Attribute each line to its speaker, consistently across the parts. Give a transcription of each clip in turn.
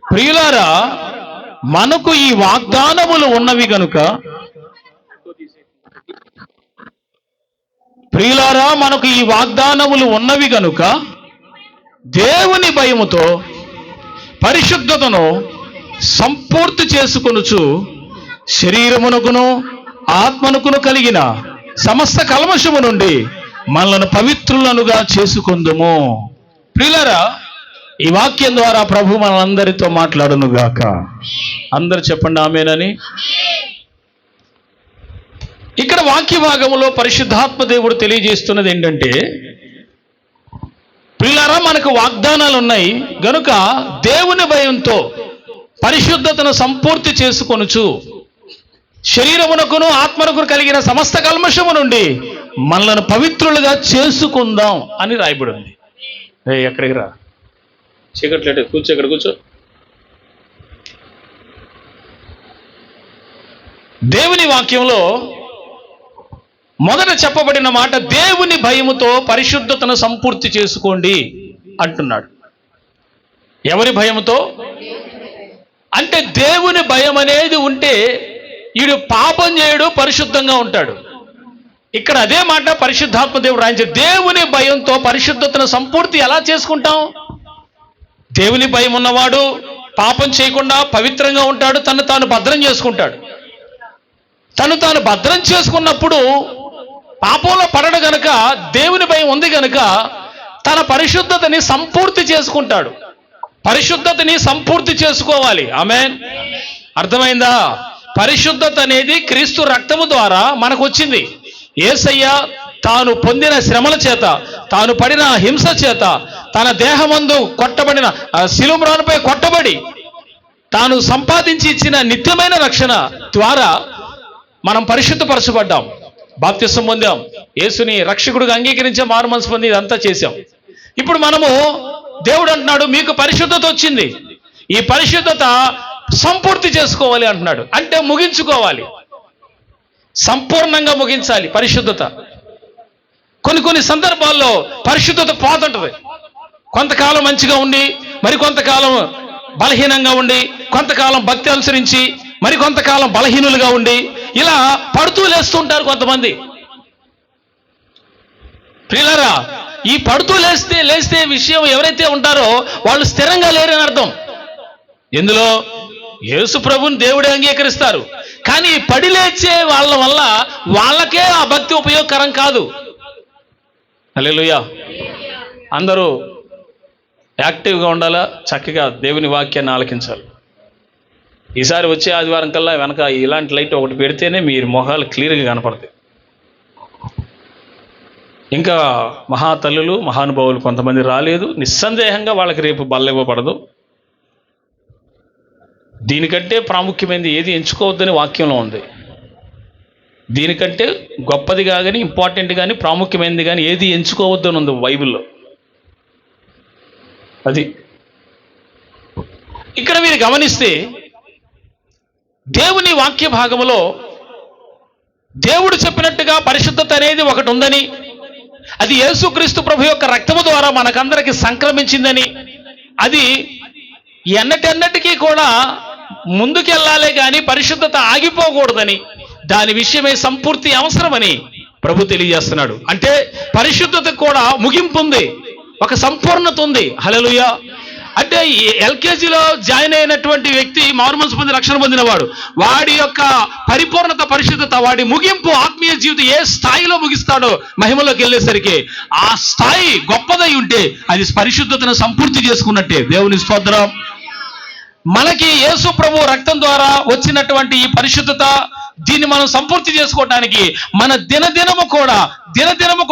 Speaker 1: ప్రియులారా, మనకు ఈ వాగ్దానములు ఉన్నవి గనుక దేవుని భయముతో పరిశుద్ధతను సంపూర్తి చేసుకొనుచు శరీరమునకును ఆత్మనుకును కలిగిన సమస్త కల్మషము నుండి మనలను పవిత్రులనుగా చేసుకొందుము. ప్రియులారా, ఈ వాక్యం ద్వారా ప్రభు మనందరితో మాట్లాడును గాక. అందరు చెప్పండి ఆమేనని. ఇక్కడ వాక్య భాగంలో పరిశుద్ధాత్మ దేవుడు తెలియజేస్తున్నది ఏంటంటే, ప్రియులారా, మనకు వాగ్దానాలు ఉన్నాయి గనుక దేవుని భయంతో పరిశుద్ధతను సంపూర్తి చేసుకొనుచు శరీరమునకును ఆత్మనకును కలిగిన సమస్త కల్మషము నుండి మనలను పవిత్రులుగా చేసుకుందాం అని రాయబడి ఉంది. ఎక్కడికి రా, చీకట్లేడు, కూర్చో, ఇక్కడ కూర్చో. దేవుని వాక్యంలో మొదట చెప్పబడిన మాట, దేవుని భయముతో పరిశుద్ధతను సంపూర్తి చేసుకోండి అంటున్నాడు. ఎవరి భయముతో అంటే, దేవుని భయం అనేది ఉంటే వీడు పాపం చేయడు, పరిశుద్ధంగా ఉంటాడు. ఇక్కడ అదే మాట పరిశుద్ధాత్మ దేవుడు రాయించే, దేవుని భయంతో పరిశుద్ధతను సంపూర్తి ఎలా చేసుకుంటాం? దేవుని భయం ఉన్నవాడు పాపం చేయకుండా పవిత్రంగా ఉంటాడు, తను తాను భద్రం చేసుకుంటాడు. తను తాను భద్రం చేసుకున్నప్పుడు పాపంలో పడడు గనుక, దేవుని భయం ఉంది గనుక తన పరిశుద్ధతని సంపూర్తి చేసుకుంటాడు. పరిశుద్ధతని సంపూర్తి చేసుకోవాలి. ఆమేన్. అర్థమైందా? పరిశుద్ధత అనేది క్రీస్తు రక్తము ద్వారా మనకు వచ్చింది. యేసయ్య తాను పొందిన శ్రమల చేత, తాను పడిన హింస చేత, తన దేహమందు కొట్టబడిన శిలువపై కొట్టబడి తాను సంపాదించి ఇచ్చిన నిత్యమైన రక్షణ ద్వారా మనం పరిశుద్ధపరచబడ్డాం, బాప్తిసం పొందాం, యేసుని రక్షకుడిగా అంగీకరించే మారుమనసు పొంది ఇదంతా చేశాం. ఇప్పుడు మనము, దేవుడు అంటున్నాడు, మీకు పరిశుద్ధత వచ్చింది, ఈ పరిశుద్ధత సంపూర్తి చేసుకోవాలి అంటున్నాడు. అంటే ముగించుకోవాలి, సంపూర్ణంగా ముగించాలి పరిశుద్ధత. కొన్ని సందర్భాల్లో పరిశుద్ధత పోతుంటది. కొంతకాలం మంచిగా ఉండి, మరి కొంతకాలం బలహీనంగా ఉండి, కొంతకాలం భక్తి అనుసరించి, మరి కొంతకాలం బలహీనులుగా ఉండి, ఇలా పడుతూ లేస్తుంటారు కొంతమంది. ప్రియులారా, ఈ పడుతూ లేస్తే విషయం ఎవరైతే ఉంటారో వాళ్ళు స్థిరంగా లేరని అర్థం. ఎందులో? యేసు ప్రభుని దేవుడే అంగీకరిస్తారు, కానీ పడి లేచే వాళ్ళ వల్ల వాళ్ళకే ఆ భక్తి ఉపయోగకరం కాదు. హల్లెలూయా. అందరూ యాక్టివ్గా ఉండాలా, చక్కగా దేవుని వాక్యాన్ని ఆలకించాలి. ఈసారి వచ్చే ఆదివారం కల్లా వెనక ఇలాంటి లైట్ ఒకటి పెడితేనే మీరు మొహాలు క్లియర్గా కనపడతాయి. ఇంకా మహాతల్లులు మహానుభావులు కొంతమంది రాలేదు, నిస్సందేహంగా వాళ్ళకి రేపు బల్ల ఇవ్వబడదు. దీనికంటే ప్రాముఖ్యమైనది ఏది ఎంచుకోవద్దని వాక్యంలో ఉంది. దీనికంటే గొప్పది కానీ, ఇంపార్టెంట్ కానీ, ప్రాముఖ్యమైనది కానీ ఏది ఎంచుకోవద్దని ఉంది బైబిల్లో. అది ఇక్కడ మీరు గమనిస్తే, దేవుని వాక్య భాగములో దేవుడు చెప్పినట్టుగా పరిశుద్ధత అనేది ఒకటి ఉందని, అది యేసుక్రీస్తు ప్రభు యొక్క రక్తము ద్వారా మనకందరికి సంక్రమించిందని, అది ఎన్నటెన్నటికీ కూడా ముందుకెళ్ళాలే కానీ పరిశుద్ధత ఆగిపోకూడదని, దాని విషయమే సంపూర్తి అవసరమని ప్రభు తెలియజేస్తున్నాడు. అంటే పరిశుద్ధతకు కూడా ముగింపు ఉంది, ఒక సంపూర్ణత ఉంది. హల్లెలూయా. అంటే ఎల్కేజీలో జాయిన్ అయినటువంటి వ్యక్తి, మారుమనసు పొంది రక్షణ పొందినవాడు, వాడి యొక్క పరిపూర్ణత పరిశుద్ధత, వాడి ముగింపు ఆత్మీయ జీవితం ఏ స్థాయిలో ముగిస్తాడో మహిమలోకి వెళ్ళేసరికి ఆ స్థాయి గొప్పదై ఉంటే అది పరిశుద్ధతను సంపూర్తి చేసుకున్నట్టే. దేవుని స్తోత్రం. మనకి యేసు ప్రభు రక్తం ద్వారా వచ్చినటువంటి ఈ పరిశుద్ధత, దీన్ని మనం సంపూర్తి చేసుకోవడానికి మన దినదినము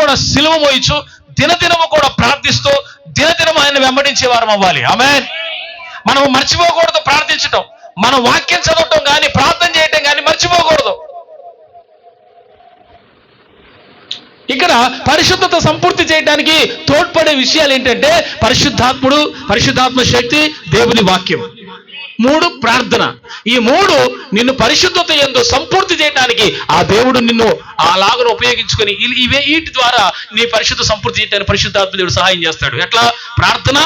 Speaker 1: కూడా సిలువ మోయచ్చు, దినదినము కూడా ప్రార్థిస్తూ దినదినం ఆయన వెంబడించే వారం అవ్వాలి. ఆమేన్. మనం మర్చిపోకూడదు ప్రార్థించటం, మనం వాక్యం చదవటం కానీ, ప్రార్థన చేయటం కానీ మర్చిపోకూడదు. ఇక్కడ పరిశుద్ధత సంపూర్తి చేయడానికి తోడ్పడే విషయాలు ఏంటంటే పరిశుద్ధాత్మ శక్తి, దేవుని వాక్యం. 3 ప్రార్థన. ఈ 3 నిన్ను పరిశుద్ధత యందు సంపూర్తి చేయడానికి ఆ దేవుడు నిన్ను అలాగ ఉపయోగించుకొని వీటి ద్వారా నీ పరిశుద్ధ సంపూర్తి చేయడానికి పరిశుద్ధాత్మ దేవుడు సహాయం చేస్తాడు. ఎట్లా? ప్రార్థన,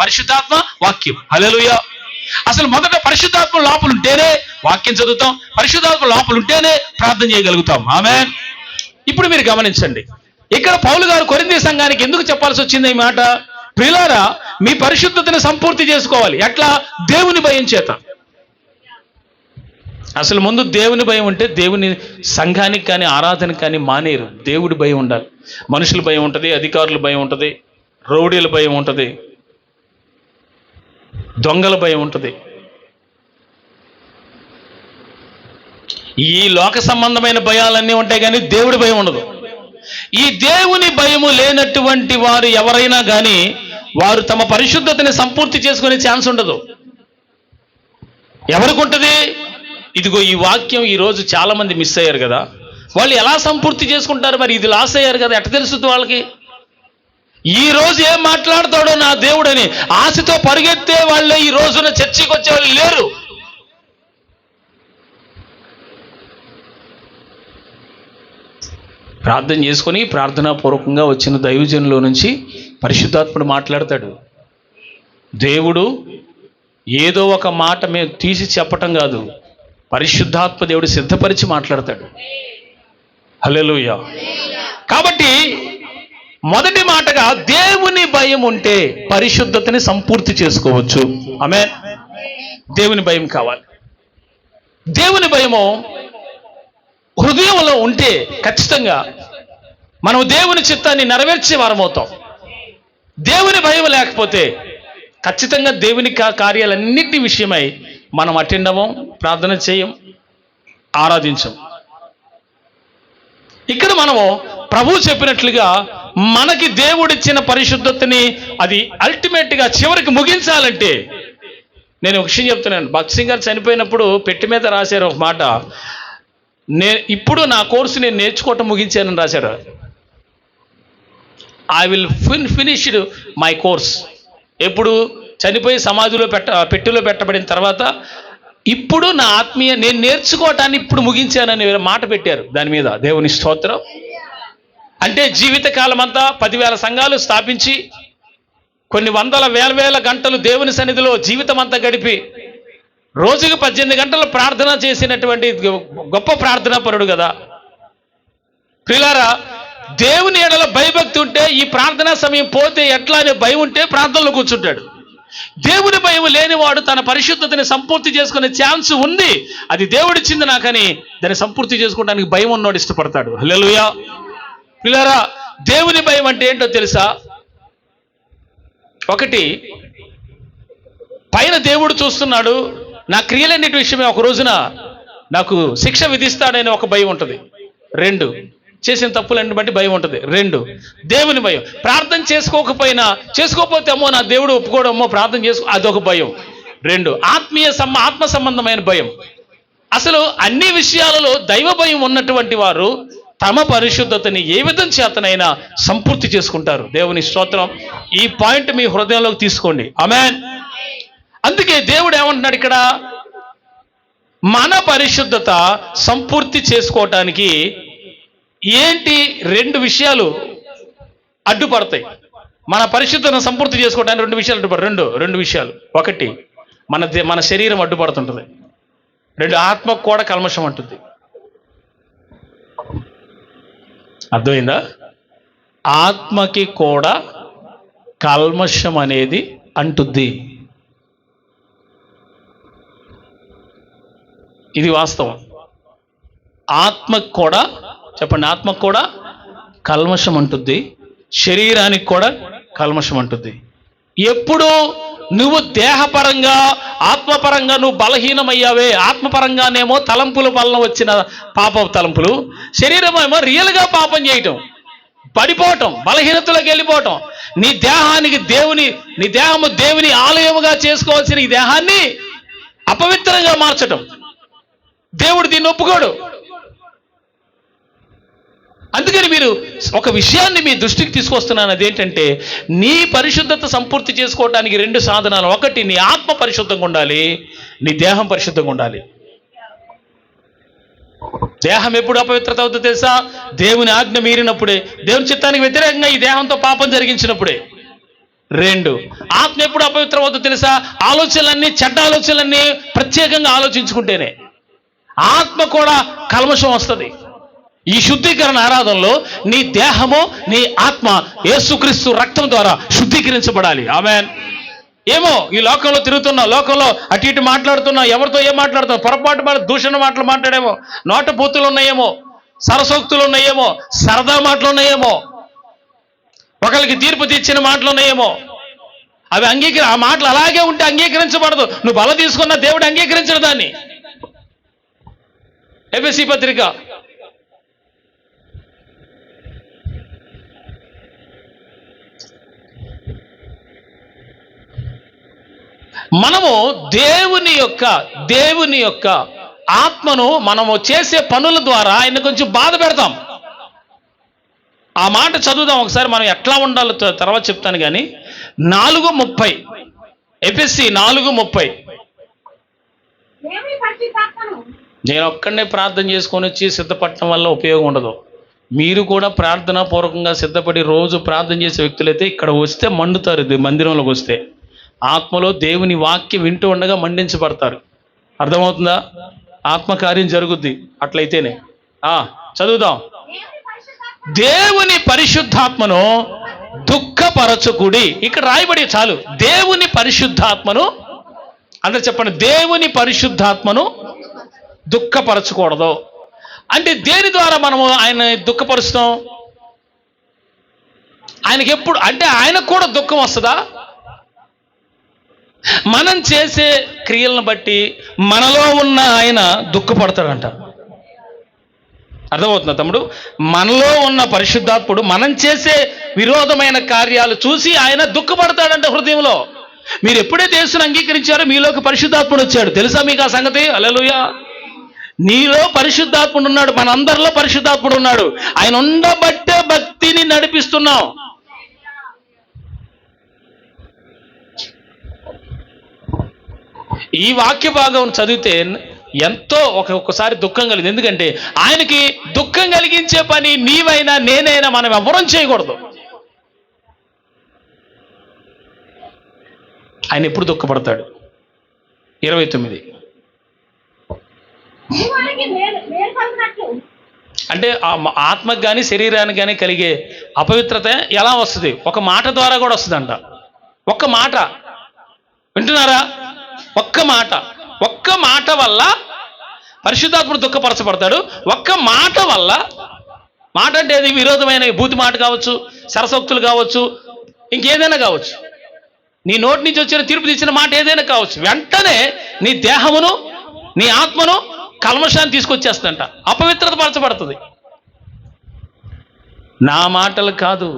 Speaker 1: పరిశుద్ధాత్మ, వాక్యం. హల్లెలూయా. అసలు మొదట పరిశుద్ధాత్మ లోపల ఉంటేనే వాక్యం చదువుతాం, పరిశుద్ధాత్మ లోపల ఉంటేనే ప్రార్థన చేయగలుగుతాం. ఆమేన్. ఇప్పుడు మీరు గమనించండి, ఇక్కడ పౌలు గారు కొరింథీ సంఘానికి ఎందుకు చెప్పాల్సి వచ్చింది ఈ మాట? ప్రియులారా, మీ పరిశుద్ధతను సంపూర్తి చేసుకోవాలి. ఎట్లా? దేవుని భయం చేత. అసలు ముందు దేవుని భయం ఉంటే దేవుని సంఘానికి కానీ ఆరాధనకి కానీ మానేరు. దేవుడి భయం ఉండాలి. మనుషుల భయం ఉంటుంది, అధికారుల భయం ఉంటుంది, రౌడీల భయం ఉంటుంది, దొంగల భయం ఉంటుంది. ఈ లోక సంబంధమైన భయాలన్నీ ఉంటాయి కానీ దేవుడి భయం ఉండదు. ఈ దేవుని భయము లేనటువంటి వారు ఎవరైనా కానీ వారు తమ పరిశుద్ధతని సంపూర్తి చేసుకునే ఛాన్స్ ఉండదు. ఎవరికి ఉంటుంది? ఇదిగో ఈ వాక్యం ఈరోజు చాలా మంది మిస్ అయ్యారు కదా. వాళ్ళు ఎలా సంపూర్తి చేసుకుంటారు? మరి ఇది లాస్ అయ్యారు కదా, ఎట్ట తెలుస్తుంది వాళ్ళకి? ఈ రోజు ఏం మాట్లాడతాడో నా దేవుడని ఆశతో పరిగెత్తే వాళ్ళే ఈ రోజున చర్చికి వచ్చే వాళ్ళు లేరు. ప్రార్థన చేసుకొని ప్రార్థనాపూర్వకంగా వచ్చిన దైవజనులో నుంచి పరిశుద్ధాత్ముడు మాట్లాడతాడు. దేవుడు ఏదో ఒక మాట మేము తీసి చెప్పటం కాదు, పరిశుద్ధాత్మ దేవుడు సిద్ధపరిచి మాట్లాడతాడు. హల్లెలూయా. కాబట్టి మొదటి మాటగా దేవుని భయం ఉంటే పరిశుద్ధతని సంపూర్తి చేసుకోవచ్చు. ఆమేన్. దేవుని భయం కావాలి. దేవుని భయము హృదయంలో ఉంటే ఖచ్చితంగా మనం దేవుని చిత్తాన్ని నెరవేర్చే వారమవుతాం. దేవుని భయం లేకపోతే ఖచ్చితంగా దేవుని కార్యాలన్నిటి విషయమై మనం అటెండ్ అవ్వం, ప్రార్థన చేయం, ఆరాధించం. ఇక్కడ మనము ప్రభువు చెప్పినట్లుగా మనకి దేవుడిచ్చిన పరిశుద్ధతని అది అల్టిమేట్గా చివరికి ముగించాలంటే, నేను ఒక విషయం చెప్తున్నాను. భక్త్ సింగ్ గారు చనిపోయినప్పుడు పెట్టి మీద రాశారు ఒక మాట, ఇప్పుడు నా కోర్సు నేను నేర్చుకోవటం ముగించానని రాశారు. I will finished my course. ఎప్పుడు? చనిపోయి సమాధిలో పెట్టెలో పెట్టబడిన తర్వాత ఇప్పుడు నా ఆత్మీయ నేను నేర్చుకోవటాన్ని ఇప్పుడు ముగించానని మాట పెట్టారు. దాని మీద దేవుని స్తోత్రం. అంటే జీవితకాలం అంతా 10,000 సంఘాలు స్థాపించి కొన్ని వందల వేల గంటలు దేవుని సన్నిధిలో జీవితం అంతా గడిపి రోజుకి 18 గంటలు ప్రార్థన చేసినటువంటి గొప్ప ప్రార్థనా పరుడు కదా. ప్రియులారా, దేవుని ఎడల భయభక్తి ఉంటే ఈ ప్రార్థనా సమయం పోతే ఎట్లా అనే భయం ఉంటే ప్రార్థనలో కూర్చుంటాడు. దేవుని భయం లేనివాడు తన పరిశుద్ధతని సంపూర్తి చేసుకునే ఛాన్స్ ఉంది. అది దేవుడిచ్చింది నాకని దాన్ని సంపూర్తి చేసుకోవడానికి భయం ఉన్నవాడు ఇష్టపడతాడు. హల్లెలూయా. ప్రియులారా, దేవుని భయం అంటే ఏంటో తెలుసా? ఒకటి, పైన దేవుడు చూస్తున్నాడు, నా క్రియలన్నిటి విషయమే ఒక రోజున నాకు శిక్ష విధిస్తాడని ఒక భయం ఉంటుంది. 2, చేసిన తప్పులన్నీ బట్టి భయం ఉంటుంది. 2, దేవుని భయం. ప్రార్థన చేసుకోకపోతే అమ్మో నా దేవుడు ఒప్పుకోవడం, అమ్మో ప్రార్థన అదొక భయం. 2, ఆత్మ సంబంధమైన భయం. అసలు అన్ని విషయాలలో దైవ భయం ఉన్నటువంటి వారు తమ పరిశుద్ధతని ఏ విధం చేతనైనా సంపూర్తి చేసుకుంటారు. దేవుని స్తోత్రం. ఈ పాయింట్ మీ హృదయంలోకి తీసుకోండి. ఆమేన్. అందుకే దేవుడు ఏమంటున్నాడు ఇక్కడ? మన పరిశుద్ధత సంపూర్తి చేసుకోవటానికి ఏంటి 2 విషయాలు అడ్డుపడతాయి. మన పరిశుద్ధతను సంపూర్తి చేసుకోవడానికి 2 విషయాలు అడ్డుపడతాయి. 2 విషయాలు. ఒకటి, మన శరీరం అడ్డుపడుతుంటుంది. 2, ఆత్మకు కూడా కల్మషం అంటుంది. అర్థమైందా? ఆత్మకి కూడా కల్మషం అనేది అంటుద్ది. ఇది వాస్తవం. ఆత్మకు కూడా, చెప్పండి, ఆత్మకు కూడా కల్మషం అంటుంది, శరీరానికి కూడా కల్మషం అంటుంది. ఎప్పుడు నువ్వు దేహపరంగా ఆత్మపరంగా నువ్వు బలహీనమయ్యావే, ఆత్మపరంగానేమో తలంపుల వలన వచ్చిన పాప తలంపులు, శరీరం ఏమో రియల్గా పాపం చేయటం, పడిపోవటం, బలహీనతలోకి వెళ్ళిపోవటం, నీ దేహము దేవుని ఆలయముగా చేసుకోవాల్సిన ఈ దేహాన్ని అపవిత్రంగా మార్చటం. దేవుడు దీన్ని ఒప్పుకోడు. అందుకని మీరు ఒక విషయాన్ని మీ దృష్టికి తీసుకొస్తున్నాను. అదేంటంటే, నీ పరిశుద్ధత సంపూర్తి చేసుకోవడానికి 2 సాధనాలు. ఒకటి, నీ ఆత్మ పరిశుద్ధంగా ఉండాలి, నీ దేహం పరిశుద్ధంగా ఉండాలి. దేహం ఎప్పుడు అపవిత్రత అవుతుందో తెలుసా? దేవుని ఆజ్ఞ మీరినప్పుడే, దేవుని చిత్తానికి వ్యతిరేకంగా ఈ దేహంతో పాపం జరిగించినప్పుడే. 2, ఆత్మ ఎప్పుడు అపవిత్రం అవుతుందో తెలుసా? ఆలోచనలన్నీ, చెడ్డ ఆలోచనలన్నీ ప్రత్యేకంగా ఆలోచించుకుంటేనే. ఆత్మ కూడా కల్మషం వస్తుంది. ఈ శుద్ధీకరణ ఆరాధనలో నీ దేహము, నీ ఆత్మ యేసుక్రీస్తు రక్తం ద్వారా శుద్ధీకరించబడాలి. ఆమేన్. ఏమో ఈ లోకంలో తిరుగుతున్నా, లోకంలో అటు ఇటు మాట్లాడుతున్నా, ఎవరితో ఏం మాట్లాడుతున్నా, పొరపాటు దూషణ మాటలు మాట్లాడేమో, నోట బూతులు ఉన్నాయేమో, సరసోక్తులు ఉన్నాయేమో, సరదా మాటలు ఉన్నాయేమో, ఒకరికి తీర్పు తెచ్చిన మాటలు ఉన్నాయేమో, అవి ఆ మాటలు అలాగే ఉంటే అంగీకరించబడదు. నువ్వు బల తీసుకున్న దేవుడు అంగీకరించడు దాన్ని. ఎఫెసీ పత్రిక మనము దేవుని యొక్క ఆత్మను మనము చేసే పనుల ద్వారా ఆయన కొంచెం బాధ పెడతాం. ఆ మాట చదువుదాం ఒకసారి, మనం ఎట్లా ఉండాలో తర్వాత చెప్తాను. కానీ 4:30 ఎఫెసీ 4:30. నేను ఒక్కడనే ప్రార్థన చేసుకొని వచ్చి సిద్ధపడటం వల్ల ఉపయోగం ఉండదు. మీరు కూడా ప్రార్థనా పూర్వకంగా సిద్ధపడి రోజు ప్రార్థన చేసే వ్యక్తులైతే ఇక్కడ వస్తే మండుతారు. ఇది మందిరంలోకి వస్తే ఆత్మలో దేవుని వాక్యం వింటూ ఉండగా మండించబడతారు. అర్థమవుతుందా? ఆత్మకార్యం జరుగుద్ది అట్లయితేనే. చదువుదాం. దేవుని పరిశుద్ధాత్మను దుఃఖపరచుకుడి. ఇక్కడ రాయబడి చాలు, దేవుని పరిశుద్ధాత్మను. అందరు చెప్పండి, దేవుని పరిశుద్ధాత్మను దుఃఖపరచకూడదు. అంటే దేని ద్వారా మనము ఆయన దుఃఖపరుస్తాం? ఆయనకి ఎప్పుడు అంటే ఆయనకు కూడా దుఃఖం వస్తుందా? మనం చేసే క్రియలను బట్టి మనలో ఉన్న ఆయన దుఃఖపడతాడంట. అర్థమవుతుందా తమ్ముడు? మనలో ఉన్న పరిశుద్ధాత్ముడు మనం చేసే విరోధమైన కార్యాలు చూసి ఆయన దుఃఖపడతాడంట హృదయంలో. మీరు ఎప్పుడైతే యేసుని అంగీకరించారో మీలోకి పరిశుద్ధాత్ముడు వచ్చాడు. తెలుసా మీకు ఆ సంగతి? హల్లెలూయా. నీలో పరిశుద్ధాత్ముడు ఉన్నాడు, మనందరిలో పరిశుద్ధాత్ముడు ఉన్నాడు. ఆయన ఉండబట్టే భక్తిని నడిపిస్తున్నాం. ఈ వాక్య భాగం చదివితే ఎంతో ఒక్కొక్కసారి దుఃఖం కలిగింది. ఎందుకంటే ఆయనకి దుఃఖం కలిగించే పని నీవైనా నేనైనా మనం ఎవరం చేయకూడదు. ఆయన ఎప్పుడు దుఃఖపడతాడు? 29. అంటే ఆత్మకు కానీ శరీరానికి కానీ కలిగే అపవిత్రత ఎలా వస్తుంది? ఒక మాట ద్వారా కూడా వస్తుందంట. ఒక్క మాట వింటున్నారా? ఒక్క మాట వల్ల పరిశుద్ధాత్ముడు దుఃఖపరచబడతాడు. ఒక్క మాట వల్ల, మాట అంటే అది విరోధమైన భూతి మాట కావచ్చు, సరసోక్తులు కావచ్చు, ఇంకేదైనా కావచ్చు, నీ నోటి నుంచి వచ్చిన తీర్పు తెచ్చిన మాట ఏదైనా కావచ్చు, వెంటనే నీ దేహమును నీ ఆత్మను కల్మషాన్ని తీసుకొచ్చేస్తుందంట, అపవిత్రత పరచబడుతుంది. నా మాటలు కాదు,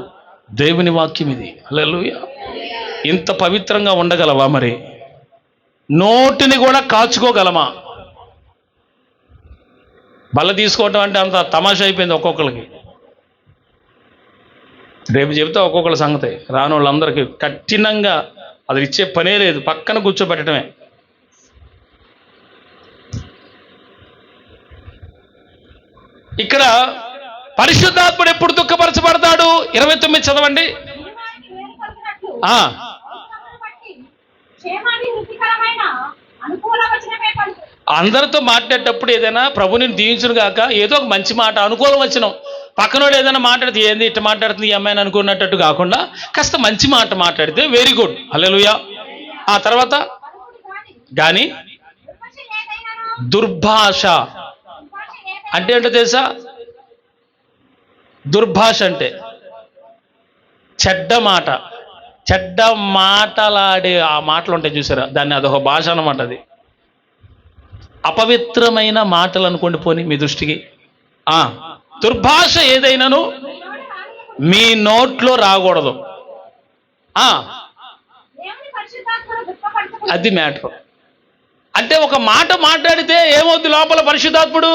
Speaker 1: దేవుని వాక్యం ఇది. హల్లెలూయా. ఇంత పవిత్రంగా ఉండగలవా? మరి నోటిని కూడా కాచుకోగలమా? బల్ల తీసుకోవటం అంటే అంత తమాషా అయిపోయింది ఒక్కొక్కరికి. రేపు చెబితే ఒక్కొక్కరి సంగతి. రాని వాళ్ళందరికీ కఠినంగా అది ఇచ్చే పనే లేదు, పక్కన కూర్చోబెట్టడమే. ఇక్కడ పరిశుద్ధాత్ముడు ఎప్పుడు దుఃఖపరచబడతాడు? 29 చదవండి. అందరితో మాట్లాడేటప్పుడు ఏదైనా ప్రభుని దీవించును గాక ఏదో ఒక మంచి మాట, అనుకూలం వచ్చినాం, పక్కనోడు ఏదైనా మాట్లాడితే ఏంది ఇట్లా మాట్లాడుతుంది ఈ అమ్మాయిని అనుకున్నట్టు కాకుండా కాస్త మంచి మాట మాట్లాడితే వెరీ గుడ్. హల్లెలూయా. ఆ తర్వాత కానీ దుర్భాష అంటే ఏంటో తెలుసా? దుర్భాష అంటే చెడ్డ మాటలాడే ఆ మాటలు ఉంటాయి చూసారా, దాన్ని అదొక భాష అన్నమాట. అది అపవిత్రమైన మాటలు అనుకోండి పోని మీ దృష్టికి. దుర్భాష ఏదైనాను మీ నోట్లో రాకూడదు. అది మ్యాటర్. అంటే ఒక మాట మాట్లాడితే ఏమవుద్ది లోపల పరిశుద్ధాత్ముడు?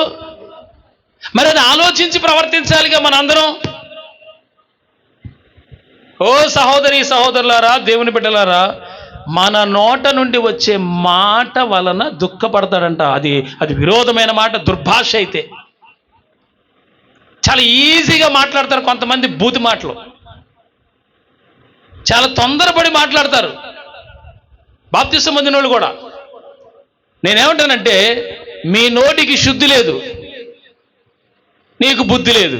Speaker 1: మరి అది ఆలోచించి ప్రవర్తించాలిగా మనందరం. ఓ సహోదరి సహోదరులారా, దేవుని బిడ్డలారా, మన నోట నుండి వచ్చే మాట వలన దుఃఖపడతాడంట. అది విరోధమైన మాట, దుర్భాష అయితే చాలా ఈజీగా మాట్లాడతారు కొంతమంది బూతి మాటలు. చాలా తొందరపడి మాట్లాడతారు బాప్తిసం పొందిన వాళ్ళు కూడా. నేనేమంటానంటే, మీ నోటికి శుద్ధి లేదు, నీకు బుద్ధి లేదు.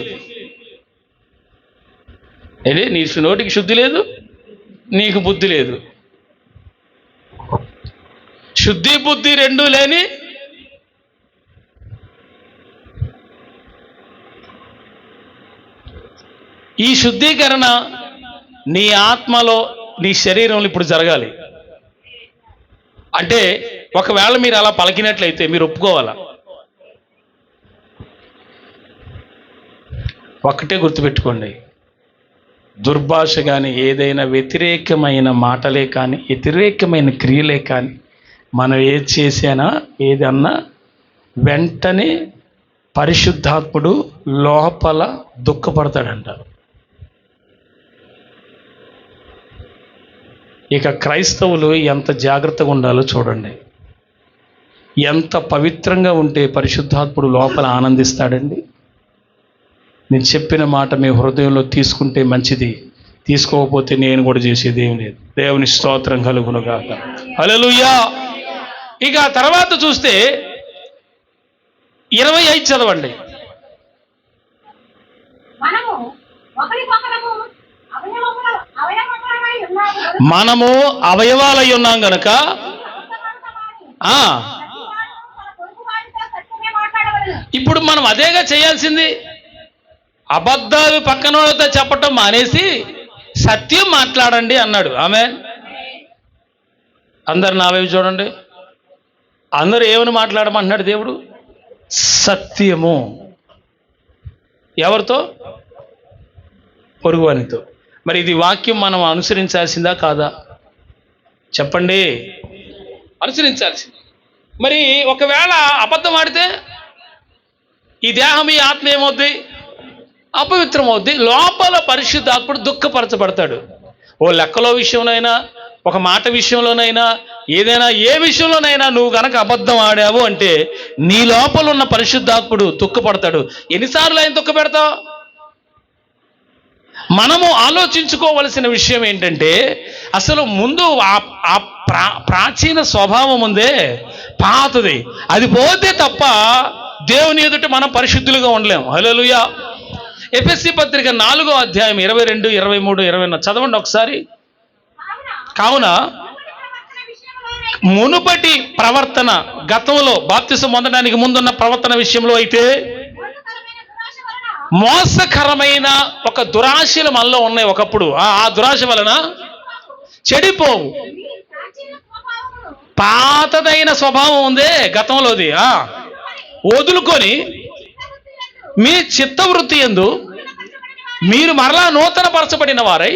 Speaker 1: ఏది? నీ నోటికి శుద్ధి లేదు, నీకు బుద్ధి లేదు. శుద్ధి బుద్ధి రెండూ లేని ఈ శుద్ధీకరణ నీ ఆత్మలో, నీ శరీరంలో ఇప్పుడు జరగాలి. అంటే ఒకవేళ మీరు అలా పలికినట్లయితే మీరు ఒప్పుకోవాలా? ఒక్కటే గుర్తుపెట్టుకోండి, దుర్భాష కానీ, ఏదైనా వ్యతిరేకమైన మాటలే కానీ, వ్యతిరేకమైన క్రియలే కానీ, మనం ఏది చేసినా ఏదన్నా వెంటనే పరిశుద్ధాత్ముడు లోపల దుఃఖపడతాడంటారు. ఇక క్రైస్తవులు ఎంత జాగ్రత్తగా ఉండాలో చూడండి. ఎంత పవిత్రంగా ఉంటే పరిశుద్ధాత్ముడు లోపల ఆనందిస్తాడండి. నేను చెప్పిన మాట మీ హృదయంలో తీసుకుంటే మంచిది, తీసుకోకపోతే నేను కూడా చేసేది ఏం లేదు. దేవుని స్తోత్రం కలుగునుగాక. హల్లెలూయా. ఇక తర్వాత చూస్తే 25 చదవండి. మనము అవయవాలై ఉన్నాం గనక ఇప్పుడు మనం అదేగా చేయాల్సింది. అబద్ధాలు పక్కన వాళ్ళతో చెప్పటం మానేసి సత్యం మాట్లాడండి అన్నాడు. ఆమేన్. అందరు నా వైపు చూడండి. అందరూ ఏమని మాట్లాడమంటున్నాడు దేవుడు? సత్యము. ఎవరితో? పొరుగువానితో. మరి ఇది వాక్యం మనం అనుసరించాల్సిందా కాదా? చెప్పండి. అనుసరించాల్సింది. మరి ఒకవేళ అబద్ధం ఆడితే ఈ దేహం, ఈ ఆత్మ ఏమవుద్ది? అపవిత్రం అవుద్ది. లోపల పరిశుద్ధాత్ముడు దుఃఖపరచబడతాడు. ఓ లెక్కలో విషయంలోనైనా, ఒక మాట విషయంలోనైనా, ఏదైనా ఏ విషయంలోనైనా నువ్వు గనక అబద్ధం ఆడావు అంటే నీ లోపల ఉన్న పరిశుద్ధాత్ముడు దుఃఖపడతాడు. ఎన్నిసార్లు ఆయన దుఃఖపెడతావు? మనము ఆలోచించుకోవలసిన విషయం ఏంటంటే, అసలు ముందు ఆ ప్రాచీన స్వభావం ఉందే, పాతది, అది పోతే తప్ప దేవుని ఎదుట మనం పరిశుద్ధులుగా ఉండలేము. హల్లెలూయా. ఎఫెసీ పత్రిక 4వ అధ్యాయం 22, 23, 24 చదవండి ఒకసారి. కావున మునుపటి ప్రవర్తన, గతంలో బాప్తిసం పొందడానికి ముందున్న ప్రవర్తన విషయంలో అయితే మోసకరమైన ఒక దురాశలు మనలో ఉన్నాయి ఒకప్పుడు. ఆ దురాశ వలన చెడిపోవు. పాతదైన స్వభావం ఉందే గతంలోది, వదులుకొని మీ చిత్తవృత్తి యందు మీరు మరలా నూతన పరచబడిన వారై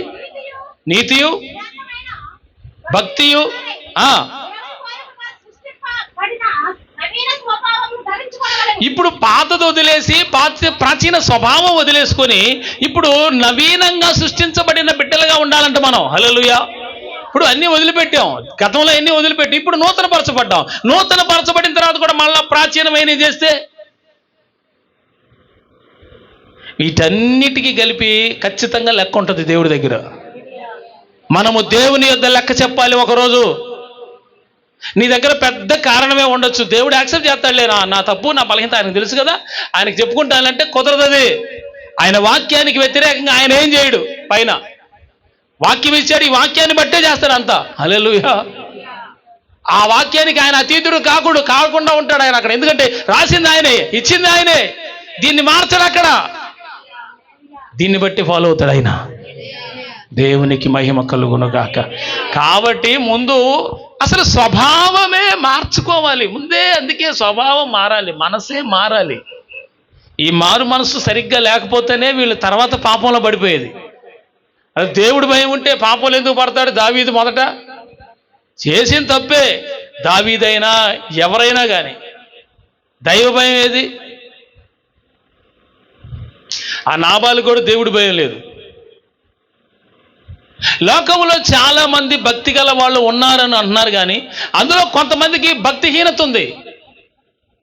Speaker 1: నీతియు భక్తియు ఇప్పుడు పాతది వదిలేసి ప్రాచీన స్వభావం వదిలేసుకొని ఇప్పుడు నవీనంగా సృష్టించబడిన బిడ్డలుగా ఉండాలంట మనం. హల్లెలూయా. ఇప్పుడు అన్నీ వదిలిపెట్టాం, గతంలో అన్నీ వదిలిపెట్టి ఇప్పుడు నూతన పరచబడ్డాం. నూతన పరచబడిన తర్వాత కూడా మళ్ళీ ప్రాచీనమైనవి చేస్తే వీటన్నిటికీ కలిపి ఖచ్చితంగా లెక్క ఉంటుంది దేవుడి దగ్గర. మనము దేవుని యొద్ద లెక్క చెప్పాలి ఒకరోజు. నీ దగ్గర పెద్ద కారణమే ఉండొచ్చు, దేవుడు యాక్సెప్ట్ చేస్తాడులే, నా తప్పు, నా బలహీనత ఆయనకు తెలుసు కదా, ఆయనకు చెప్పుకుంటానంటే కుదరదు. అది ఆయన వాక్యానికి వ్యతిరేకంగా ఆయన ఏం చేయడు. పైన వాక్యం ఇచ్చాడు, ఈ వాక్యాన్ని బట్టే చేస్తాడు అంతా. హల్లెలూయా. ఆ వాక్యానికి ఆయన అతీతుడు కాకుండా ఉంటాడు ఆయన అక్కడ. ఎందుకంటే రాసింది ఆయనే, ఇచ్చింది ఆయనే, దీన్ని మార్చడు అక్కడ. దీన్ని బట్టి ఫాలో అవుతాడు ఆయన. దేవునికి మహిమ కలుగునుగాక. కాబట్టి ముందు అసలు స్వభావమే మార్చుకోవాలి ముందే. అందుకే స్వభావం మారాలి, మనసే మారాలి. ఈ మారు మనసు సరిగ్గా లేకపోతేనే వీళ్ళు తర్వాత పాపంలో పడిపోయేది. అది దేవుడి భయం ఉంటే పాపంలో ఎందుకు పడతాడు? దావీదు మొదట చేసిన తప్పే. దావీదైనా ఎవరైనా కానీ దైవ భయం ఏది? ఆ నాబాలు కూడా దేవుడి భయం లేదు. లోకంలో చాలా మంది భక్తి గల వాళ్ళు ఉన్నారని అంటున్నారు, కానీ అందులో కొంతమందికి భక్తిహీనత ఉంది,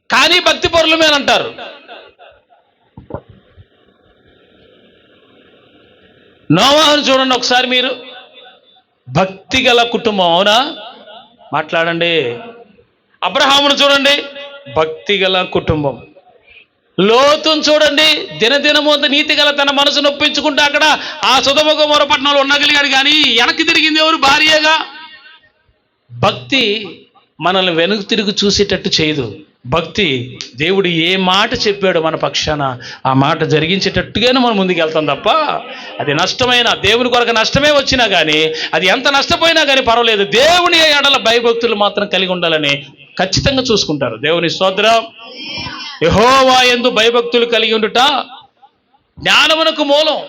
Speaker 1: కానీ భక్తి పరులమేనంటారు. నోవాహును చూడండి ఒకసారి మీరు. భక్తి గల కుటుంబం, అవునా? మాట్లాడండి. అబ్రహామును చూడండి, భక్తి గల కుటుంబం. లోతును చూడండి, దినదినము నీతి గల తన మనసు నొప్పించుకుంటూ అక్కడ ఆ సొదొమ గొమొర్రా పట్టణంలో ఉండగలిగాడు, కానీ వెనక్కి తిరిగింది ఎవరు? భార్యగా. భక్తి మనల్ని వెనుక తిరిగి చూసేటట్టు చేయదు. భక్తి దేవుడు ఏ మాట చెప్పాడో మన పక్షాన ఆ మాట జరిగించేటట్టుగానే మనం ముందుకు వెళ్తాం తప్ప, అది నష్టమైన దేవుని కొరకు నష్టమే వచ్చినా కానీ, అది ఎంత నష్టపోయినా కానీ పర్వాలేదు, దేవుని ఎడల భయభక్తులు మాత్రం కలిగి ఉండాలని ఖచ్చితంగా చూసుకుంటారు. దేవుని స్తోత్రం. యెహోవా యందు భయభక్తులు కలిగి ఉండుట జ్ఞానమునకు మూలం.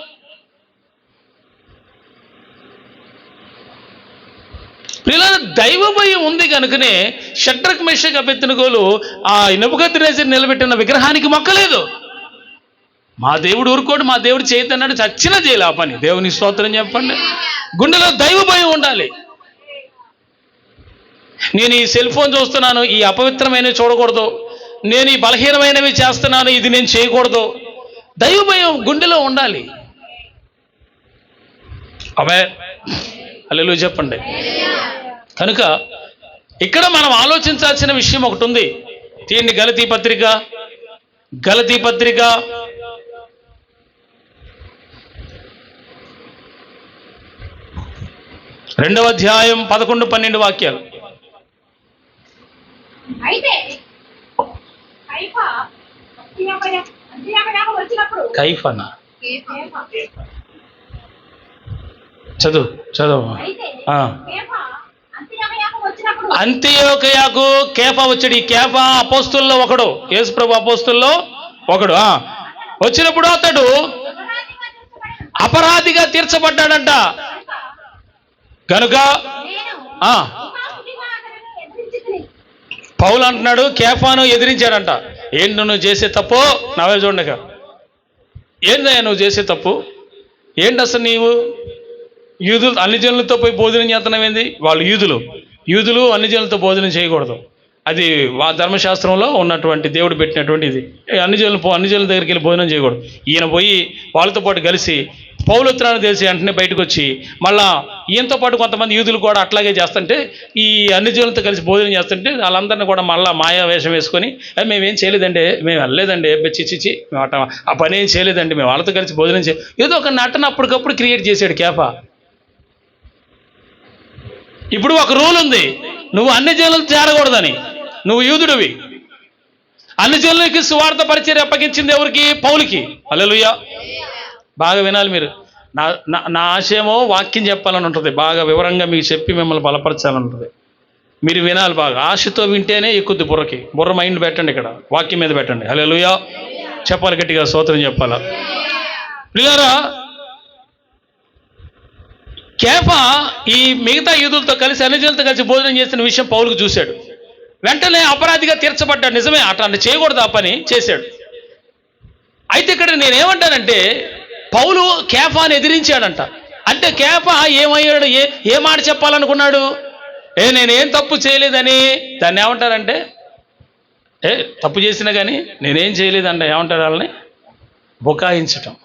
Speaker 1: పిల్లలు దైవ భయం ఉంది కనుకనే షడ్రక్ మెషక్ అబేద్నెగోలు ఆ నెబుకద్నెజర్ నిలబెట్టిన విగ్రహానికి మొక్కలేదు. మా దేవుడు ఊరుకోడు, మా దేవుడు చేయతన్నాడు, చచ్చినా చేయలే ఆ పని. దేవుని స్తోత్రం చెప్పండి. గుండెలో దైవ భయం ఉండాలి. నేను ఈ సెల్ ఫోన్ చూస్తున్నాను, ఈ అపవిత్రమైనవి చూడకూడదు, నేను ఈ బలహీనమైనవి చేస్తున్నాను, ఇది నేను చేయకూడదు. దైవ భయం గుండెలో ఉండాలి. అవే హల్లెలూయా చెప్పండి. కనుక ఇక్కడ మనం ఆలోచించాల్సిన విషయం ఒకటి ఉంది. తీయండి గలతీ పత్రిక 2వ అధ్యాయం 11-12 వాక్యాలు. కైఫనా? చదువు. అంతియోకయకు కేఫా వచ్చాడు. ఈ కేఫా అపోస్తుల్లో ఒకడు, యేసు ప్రభు అపోస్తుల్లో ఒకడు. వచ్చినప్పుడు అతడు అపరాధిగా తీర్చబడ్డాడంట. కనుక పౌలు అంటున్నాడు, కేఫాను ఎదిరించాడంట. ఏంటి నువ్వు చేసే తప్పు? నవే చూడక, ఏంటయ్యా నువ్వు చేసే తప్పు? ఏంటి అసలు నీవు యూదులు అన్ని జనులతో పోయి భోజనం చేస్తున్నావేంది? వాళ్ళు యూదులు అన్ని జనులతో భోజనం చేయకూడదు. అది ధర్మశాస్త్రంలో ఉన్నటువంటి దేవుడు పెట్టినటువంటి ఇది. అన్ని జనుల దగ్గరికి వెళ్ళి భోజనం చేయకూడదు. ఈయన పోయి వాళ్ళతో పాటు కలిసి పౌలుత్రాన్ని తెలిసి వెంటనే బయటకు వచ్చి మళ్ళా ఈయనతో పాటు కొంతమంది యూదులు కూడా అట్లాగే చేస్తుంటే, ఈ అన్ని జనులతో కలిసి భోజనం చేస్తుంటే వాళ్ళందరినీ కూడా మళ్ళీ మాయా వేషం వేసుకొని, మేమేం చేయలేదండి, మేము వెళ్ళలేదండి, చిచ్చిచ్చి మేము ఆ పని ఏం చేయలేదండి, మేము వాళ్ళతో కలిసి భోజనం ఏదో ఒక నటన అప్పటికప్పుడు క్రియేట్ చేశాడు కేఫా. ఇప్పుడు ఒక రూల్ ఉంది, నువ్వు అన్ని జనులకు చేరకూడదని. నువ్వు యూదుడివి. అన్ని జనులకి సువార్త పరిచర్య అప్పగించింది ఎవరికి? పౌలుకి. హల్లెలూయా. బాగా వినాలి మీరు. నా ఆశయమో వాక్యం చెప్పాలని ఉంటుంది, బాగా వివరంగా మీకు చెప్పి మిమ్మల్ని బలపరచాలని ఉంటుంది. మీరు వినాలి బాగా. ఆశతో వింటేనే ఎక్కుద్ది బుర్రకి. బుర్ర మైండ్ పెట్టండి, ఇక్కడ వాక్యం మీద పెట్టండి. హల్లెలూయా చెప్పాలి, గట్టిగా స్తోత్రం చెప్పాలా. ప్రియులారా, కేఫా ఈ మిగతా యూదులతో కలిసి అన్ని జనులతో కలిసి భోజనం చేసిన విషయం పౌలుకు చూశాడు. వెంటనే అపరాధిగా తీర్చబడ్డాడు. నిజమే, అట్లాంటి చేయకూడదు, ఆ పని చేశాడు. అయితే ఇక్కడ నేనేమంటానంటే, పౌలు కేఫాని ఎదిరించాడంట. అంటే కేఫా ఏమయ్యాడు? ఏ మాట చెప్పాలనుకున్నాడు? నేనేం తప్పు చేయలేదని. దాన్ని ఏమంటారంటే, తప్పు చేసినా కానీ నేనేం చేయలేదంట. ఏమంటారు వాళ్ళని? బుకాయించటం.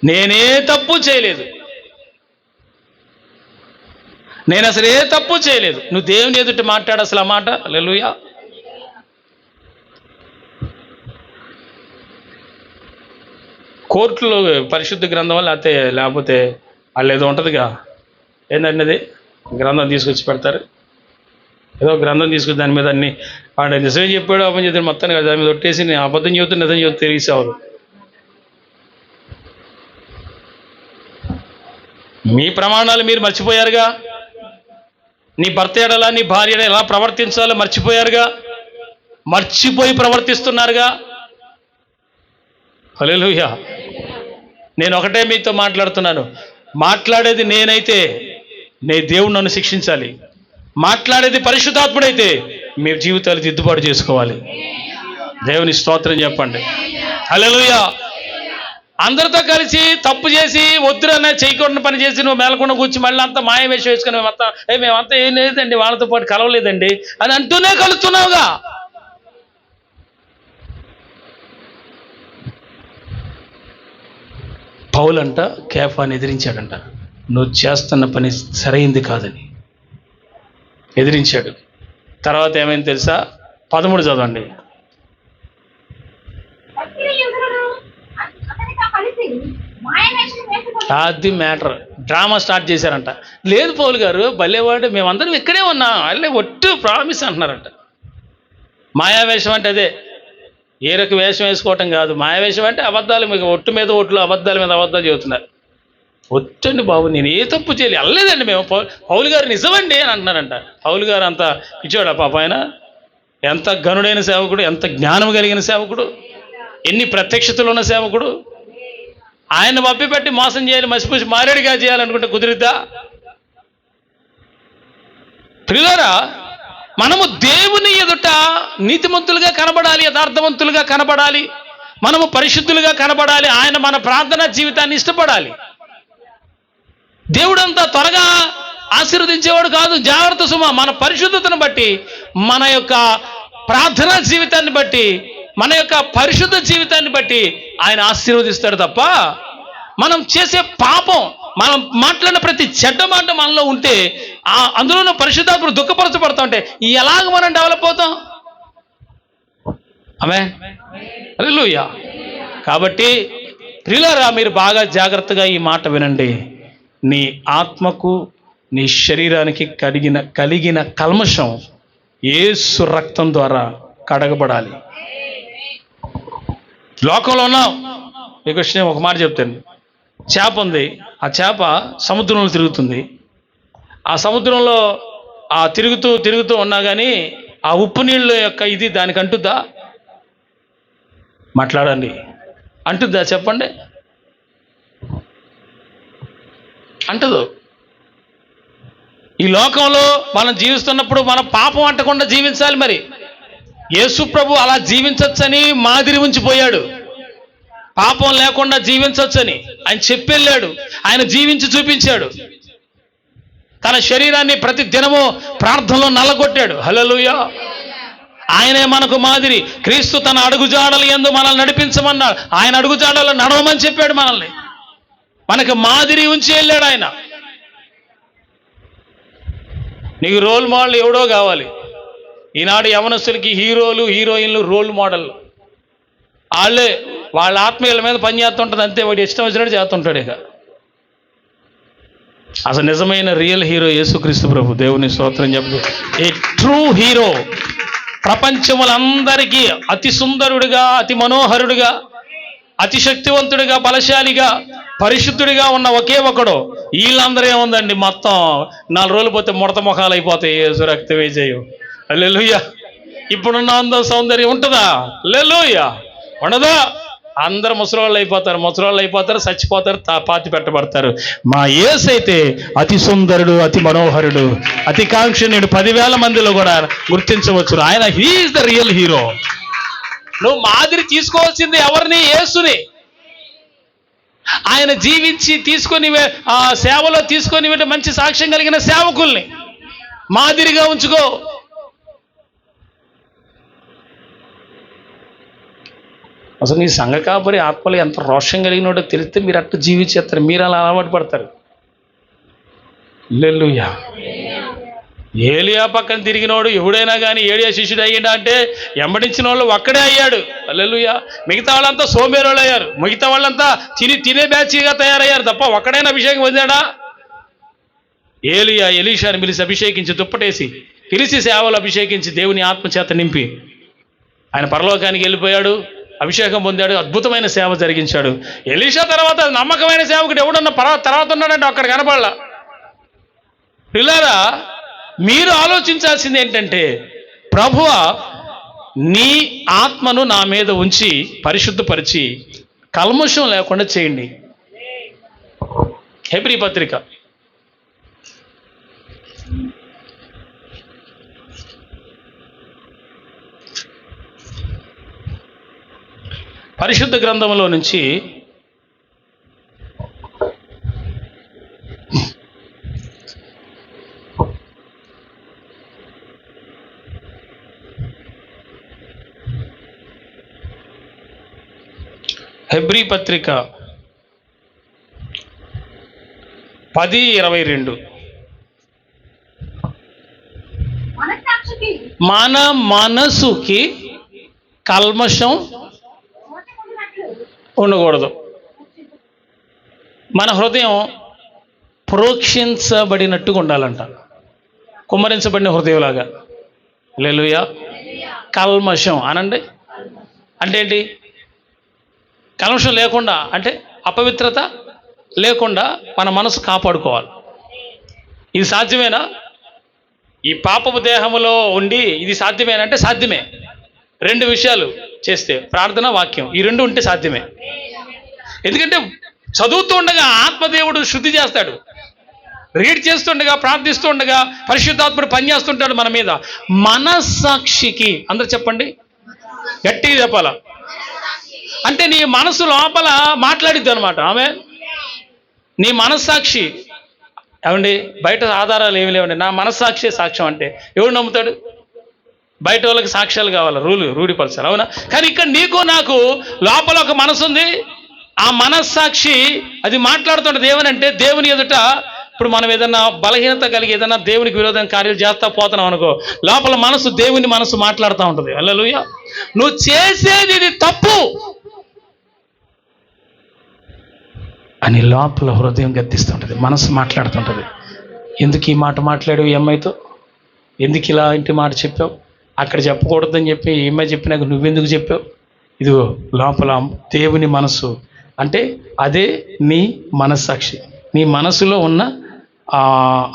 Speaker 1: నేనే తప్పు చేయలేదు, నేను అసలు ఏ తప్పు చేయలేదు. నువ్వు దేవుని ఎదుట మాట్లాడు అసలు ఆ మాట. హల్లెలూయా. కోర్టులో పరిశుద్ధ గ్రంథం లేకపోతే వాళ్ళు ఏదో ఉంటుందిగా, ఏంటంటే అది గ్రంథం తీసుకొచ్చి పెడతారు. ఏదో గ్రంథం తీసుకొచ్చి దాని మీద అన్ని వాడు నిజమే చెప్పాడు, అబద్ధం చెప్పాడు, మొత్తాన్ని దాని మీద ఒట్టేసి నేను అబద్ధం చెబుతూ నిజం చెబుతూ తెలిసేవారు. మీ ప్రమాణాలు మీరు మర్చిపోయారుగా. నీ భర్త ఎడలా నీ భార్య ఎలా ప్రవర్తించాలో మర్చిపోయారుగా. మర్చిపోయి ప్రవర్తిస్తున్నారుగా. హల్లెలూయా. నేను ఒకటే మీతో మాట్లాడుతున్నాను. మాట్లాడేది నేనైతే దేవుడు నన్ను శిక్షించాలి. మాట్లాడేది పరిశుద్ధాత్ముడైతే మీ జీవితాలు దిద్దుబాటు చేసుకోవాలి. దేవుని స్తోత్రం చెప్పండి. హల్లెలూయా. అందరితో కలిసి తప్పు చేసి వద్దురన్నా చేయకుండా పని చేసి నువ్వు మేలకుండా కూర్చి మళ్ళీ అంతా మాయ వేషం వేసుకుని మేమంతా ఏం లేదండి, వాళ్ళతో పాటు కలవలేదండి అని అంటూనే కలుస్తున్నావుగా. పౌలంట కేఫాని ఎదిరించాడంట. నువ్వు చేస్తున్న పని సరైంది కాదని ఎదిరించాడు. తర్వాత ఏమైంది తెలుసా? 13 చదవండి. అది మ్యాటర్. డ్రామా స్టార్ట్ చేశారంట. లేదు పౌలు గారు భలేవాడు, మేమందరం ఇక్కడే ఉన్నాం, అల్లే ఒట్టు ప్రామిస్ అంటున్నారంట. మాయావేషం అంటే అదే, ఏ రకం వేషం వేసుకోవటం కాదు. మాయావేషం అంటే అబద్ధాలు, మీకు ఒట్టు మీద ఒట్లు, అబద్ధాల మీద అబద్ధాలు చెబుతున్నారు. ఒట్టండి బాబు, నేను ఏ తప్పు చేయలేదు, వెళ్ళలేదండి మేము. పౌలు గారు నిజమండి అని అంటున్నారంట. పౌలు గారు అంత పిచ్చోడా పాప ఆయన? ఎంత గనుడైన సేవకుడు, ఎంత జ్ఞానం కలిగిన సేవకుడు, ఎన్ని ప్రత్యక్షతలు ఉన్న సేవకుడు. ఆయన మభ్యపెట్టి మోసం చేయాలి, మసిపూసి మారేడుగా చేయాలనుకుంటే కుదిరిద్దా? ప్రియులారా, మనము దేవుని ఎదుట నీతిమంతులుగా కనబడాలి, యథార్థవంతులుగా కనబడాలి, మనము పరిశుద్ధులుగా కనబడాలి. ఆయన మన ప్రార్థనా జీవితాన్ని ఇష్టపడాలి. దేవుడంతా త్వరగా ఆశీర్వదించేవాడు కాదు. జాగ్రత్త సుమ. మన పరిశుద్ధతను బట్టి, మన యొక్క ప్రార్థనా జీవితాన్ని బట్టి, మన యొక్క పరిశుద్ధ జీవితాన్ని బట్టి ఆయన ఆశీర్వదిస్తాడు తప్ప, మనం చేసే పాపం, మనం మాట్లాడిన ప్రతి చెడ్డ మాట మనలో ఉంటే, అందులో పరిశుద్ధాత్ముడు దుఃఖపరచబడతా ఉంటే ఎలాగ మనం డెవలప్ అవుతాం? ఆమేన్, హల్లెలూయా. కాబట్టి ప్రియులారా, మీరు బాగా జాగ్రత్తగా ఈ మాట వినండి. నీ ఆత్మకు, నీ శరీరానికి కలిగిన కల్మషం యేసు రక్తం ద్వారా కడగబడాలి. లోకంలో ఉన్నాం. మీకు విషయం ఒక మాట చెప్తాను. చేప ఉంది, ఆ చేప సముద్రంలో తిరుగుతుంది. ఆ సముద్రంలో తిరుగుతూ ఉన్నా కానీ ఆ ఉప్పు నీళ్ళ యొక్క ఇది దానికి అంటుద్దా? మాట్లాడండి. అంటుద్దా చెప్పండి? అంటదు. ఈ లోకంలో మనం జీవిస్తున్నప్పుడు మన పాపం అంటకుండా జీవించాలి. మరి యేసు ప్రభు అలా జీవించవచ్చని మాదిరి ఉంచిపోయాడు. పాపం లేకుండా జీవించవచ్చని ఆయన చెప్పెళ్ళాడు. ఆయన జీవించి చూపించాడు. తన శరీరాన్ని ప్రతి దినము ప్రార్థనలో నల్లగొట్టాడు. హల్లెలూయా. ఆయనే మనకు మాదిరి. క్రీస్తు తన అడుగుజాడలు యందు మనల్ని నడిపించమన్నాడు. ఆయన అడుగుజాడలు నడవమని చెప్పాడు మనల్ని. మనకు మాదిరి ఉంచి వెళ్ళాడు ఆయన. నీకు రోల్ మోడల్ ఎవడో కావాలి. ఈనాడు యవనస్తులకి హీరోలు, హీరోయిన్లు రోల్ మోడల్. వాళ్ళ ఆత్మీయుల మీద పని చేస్తుంటుంది అంతే. వాడు ఇష్టం వచ్చినట్టు చేస్తుంటాడు. ఇక అసలు నిజమైన రియల్ హీరో యేసుక్రీస్తు ప్రభు. దేవుని స్తోత్రం చెప్తూ, ఏ ట్రూ హీరో, ప్రపంచములందరికీ అతి సుందరుడిగా, అతి మనోహరుడిగా, అతి శక్తివంతుడిగా, బలశాలిగా, పరిశుద్ధుడిగా ఉన్న ఒకే ఒకడు. వీళ్ళందరూ ఏముందండి, మొత్తం 4 రోజులు పోతే ముడత ముఖాలు అయిపోతాయి. యేసు రక్తమే జయం. హల్లెలూయా. ఇప్పుడున్న అందం సౌందర్యం ఉంటుందా? హల్లెలూయా. ఉండదా? అందరూ ముసలోళ్ళు అయిపోతారు, చచ్చిపోతారు, పాతి పెట్టబడతారు. మా యేసు అయితే అతి సుందరుడు, అతి మనోహరుడు, అతి కాంక్షణీయుడు. 10,000 మందిలో కూడా గుర్తించవచ్చు. ఆయన హీఈస్ ద రియల్ హీరో. నువ్వు మాదిరి తీసుకోవాల్సింది ఎవరిని? యేసుని. ఆయన జీవించి తీసుకొని సేవలో తీసుకొని మంచి సాక్ష్యం కలిగిన సేవకుల్ని మాదిరిగా ఉంచుకో. అసలు నీ సంఘ కాపరి ఆత్మలు ఎంత రోషం కలిగినోడో తెలిస్తే మీరు అట్లా జీవించేస్తారు. మీరు అలా అలవాటు పడతారు. హల్లెలూయా. ఏలియా పక్కన తిరిగినోడు ఎవడైనా కానీ ఏలియా శిష్యుడు అయ్యిండా అంటే ఎంబడించిన వాళ్ళు ఒక్కడే అయ్యాడు. హల్లెలూయా. మిగతా వాళ్ళంతా సోమేరోళ్ళు అయ్యారు. మిగతా వాళ్ళంతా తినే బ్యాచ్గా తయారయ్యారు తప్ప ఒక్కడైనా అభిషేకం పొందాడా? ఏలియా ఎలీషాని పిలిచి అభిషేకించి, దుప్పటేసి పిలిచి సేవలు అభిషేకించి దేవుని ఆత్మచేత నింపి ఆయన పరలోకానికి వెళ్ళిపోయాడు. అభిషేకం పొందాడు. అద్భుతమైన సేవ జరిగించాడు. ఎలీషా తర్వాత నమ్మకమైన సేవకుడు ఎవడన్నా తర్వాత ఉన్నాడంటే అక్కడ కనపడలా. పిల్లారా, మీరు ఆలోచించాల్సింది ఏంటంటే, ప్రభువా నీ ఆత్మను నా మీద ఉంచి పరిశుద్ధపరిచి కల్మషం లేకుండా చేయండి. హెబ్రీ పత్రిక 10 పరిశుద్ధ గ్రంథంలో నుంచి హెబ్రీ పత్రిక 10:22. మన మనసుకి కల్మషం ఉండకూడదు. మన హృదయం ప్రోక్షించబడినట్టుగా ఉండాలంట, కుమ్మరించబడిన హృదయంలాగా. హల్లెలూయా. కల్మషం అనండి అంటే ఏంటి? కల్మషం లేకుండా అంటే అపవిత్రత లేకుండా మన మనసు కాపాడుకోవాలి. ఇది సాధ్యమేనా? ఈ పాపపు దేహములో ఉండి ఇది సాధ్యమేనంటే సాధ్యమే. 2 విషయాలు చేస్తే, ప్రార్థన, వాక్యం, ఈ 2 ఉంటే సాధ్యమే. ఎందుకంటే చదువుతూ ఉండగా ఆత్మదేవుడు శుద్ధి చేస్తాడు, రీడ్ చేస్తుండగా, ప్రార్థిస్తూ ఉండగా పరిశుద్ధాత్ముడు పనిచేస్తుంటాడు మన మీద. మనస్సాక్షికి, అందరూ చెప్పండి, గట్టిగా చెప్పాల. అంటే నీ మనసు లోపల మాట్లాడిద్ది అనమాట. ఆమె నీ మనస్సాక్షి. ఏమండి, బయట ఆధారాలు ఏమి లేవండి, నా మనస్సాక్షి సాక్ష్యం అంటే ఎవడు నమ్ముతాడు? బయట వాళ్ళకి సాక్ష్యాలు కావాలి, రూఢిపరచాలి, అవునా? కానీ ఇక్కడ నీకు నాకు లోపల ఒక మనసు ఉంది. ఆ మనస్సాక్షి అది మాట్లాడుతుంటుంది. ఏమనంటే దేవుని ఎదుట ఇప్పుడు మనం ఏదన్నా బలహీనత కలిగి ఏదన్నా దేవునికి విరోధంగా కార్యాలు చేస్తా పోతున్నాం అనుకో, లోపల మనసు దేవుని మనసు మాట్లాడుతూ ఉంటుంది. హల్లెలూయా. నువ్వు చేసేది ఇది తప్పు అని లోపల హృదయం గద్దిస్తుంటుంది, మనసు మాట్లాడుతుంటుంది. ఎందుకు ఈ మాట మాట్లాడావు ఈ అమ్మాయితో? ఎందుకు ఇలా ఇంటి మాట చెప్పావు? అక్కడ చెప్పకూడదని చెప్పి ఈ అమ్మాయి చెప్పినాక నువ్వెందుకు చెప్పావు? ఇదిగో లోపల దేవుని మనసు అంటే అదే నీ మనస్సాక్షి. నీ మనసులో ఉన్న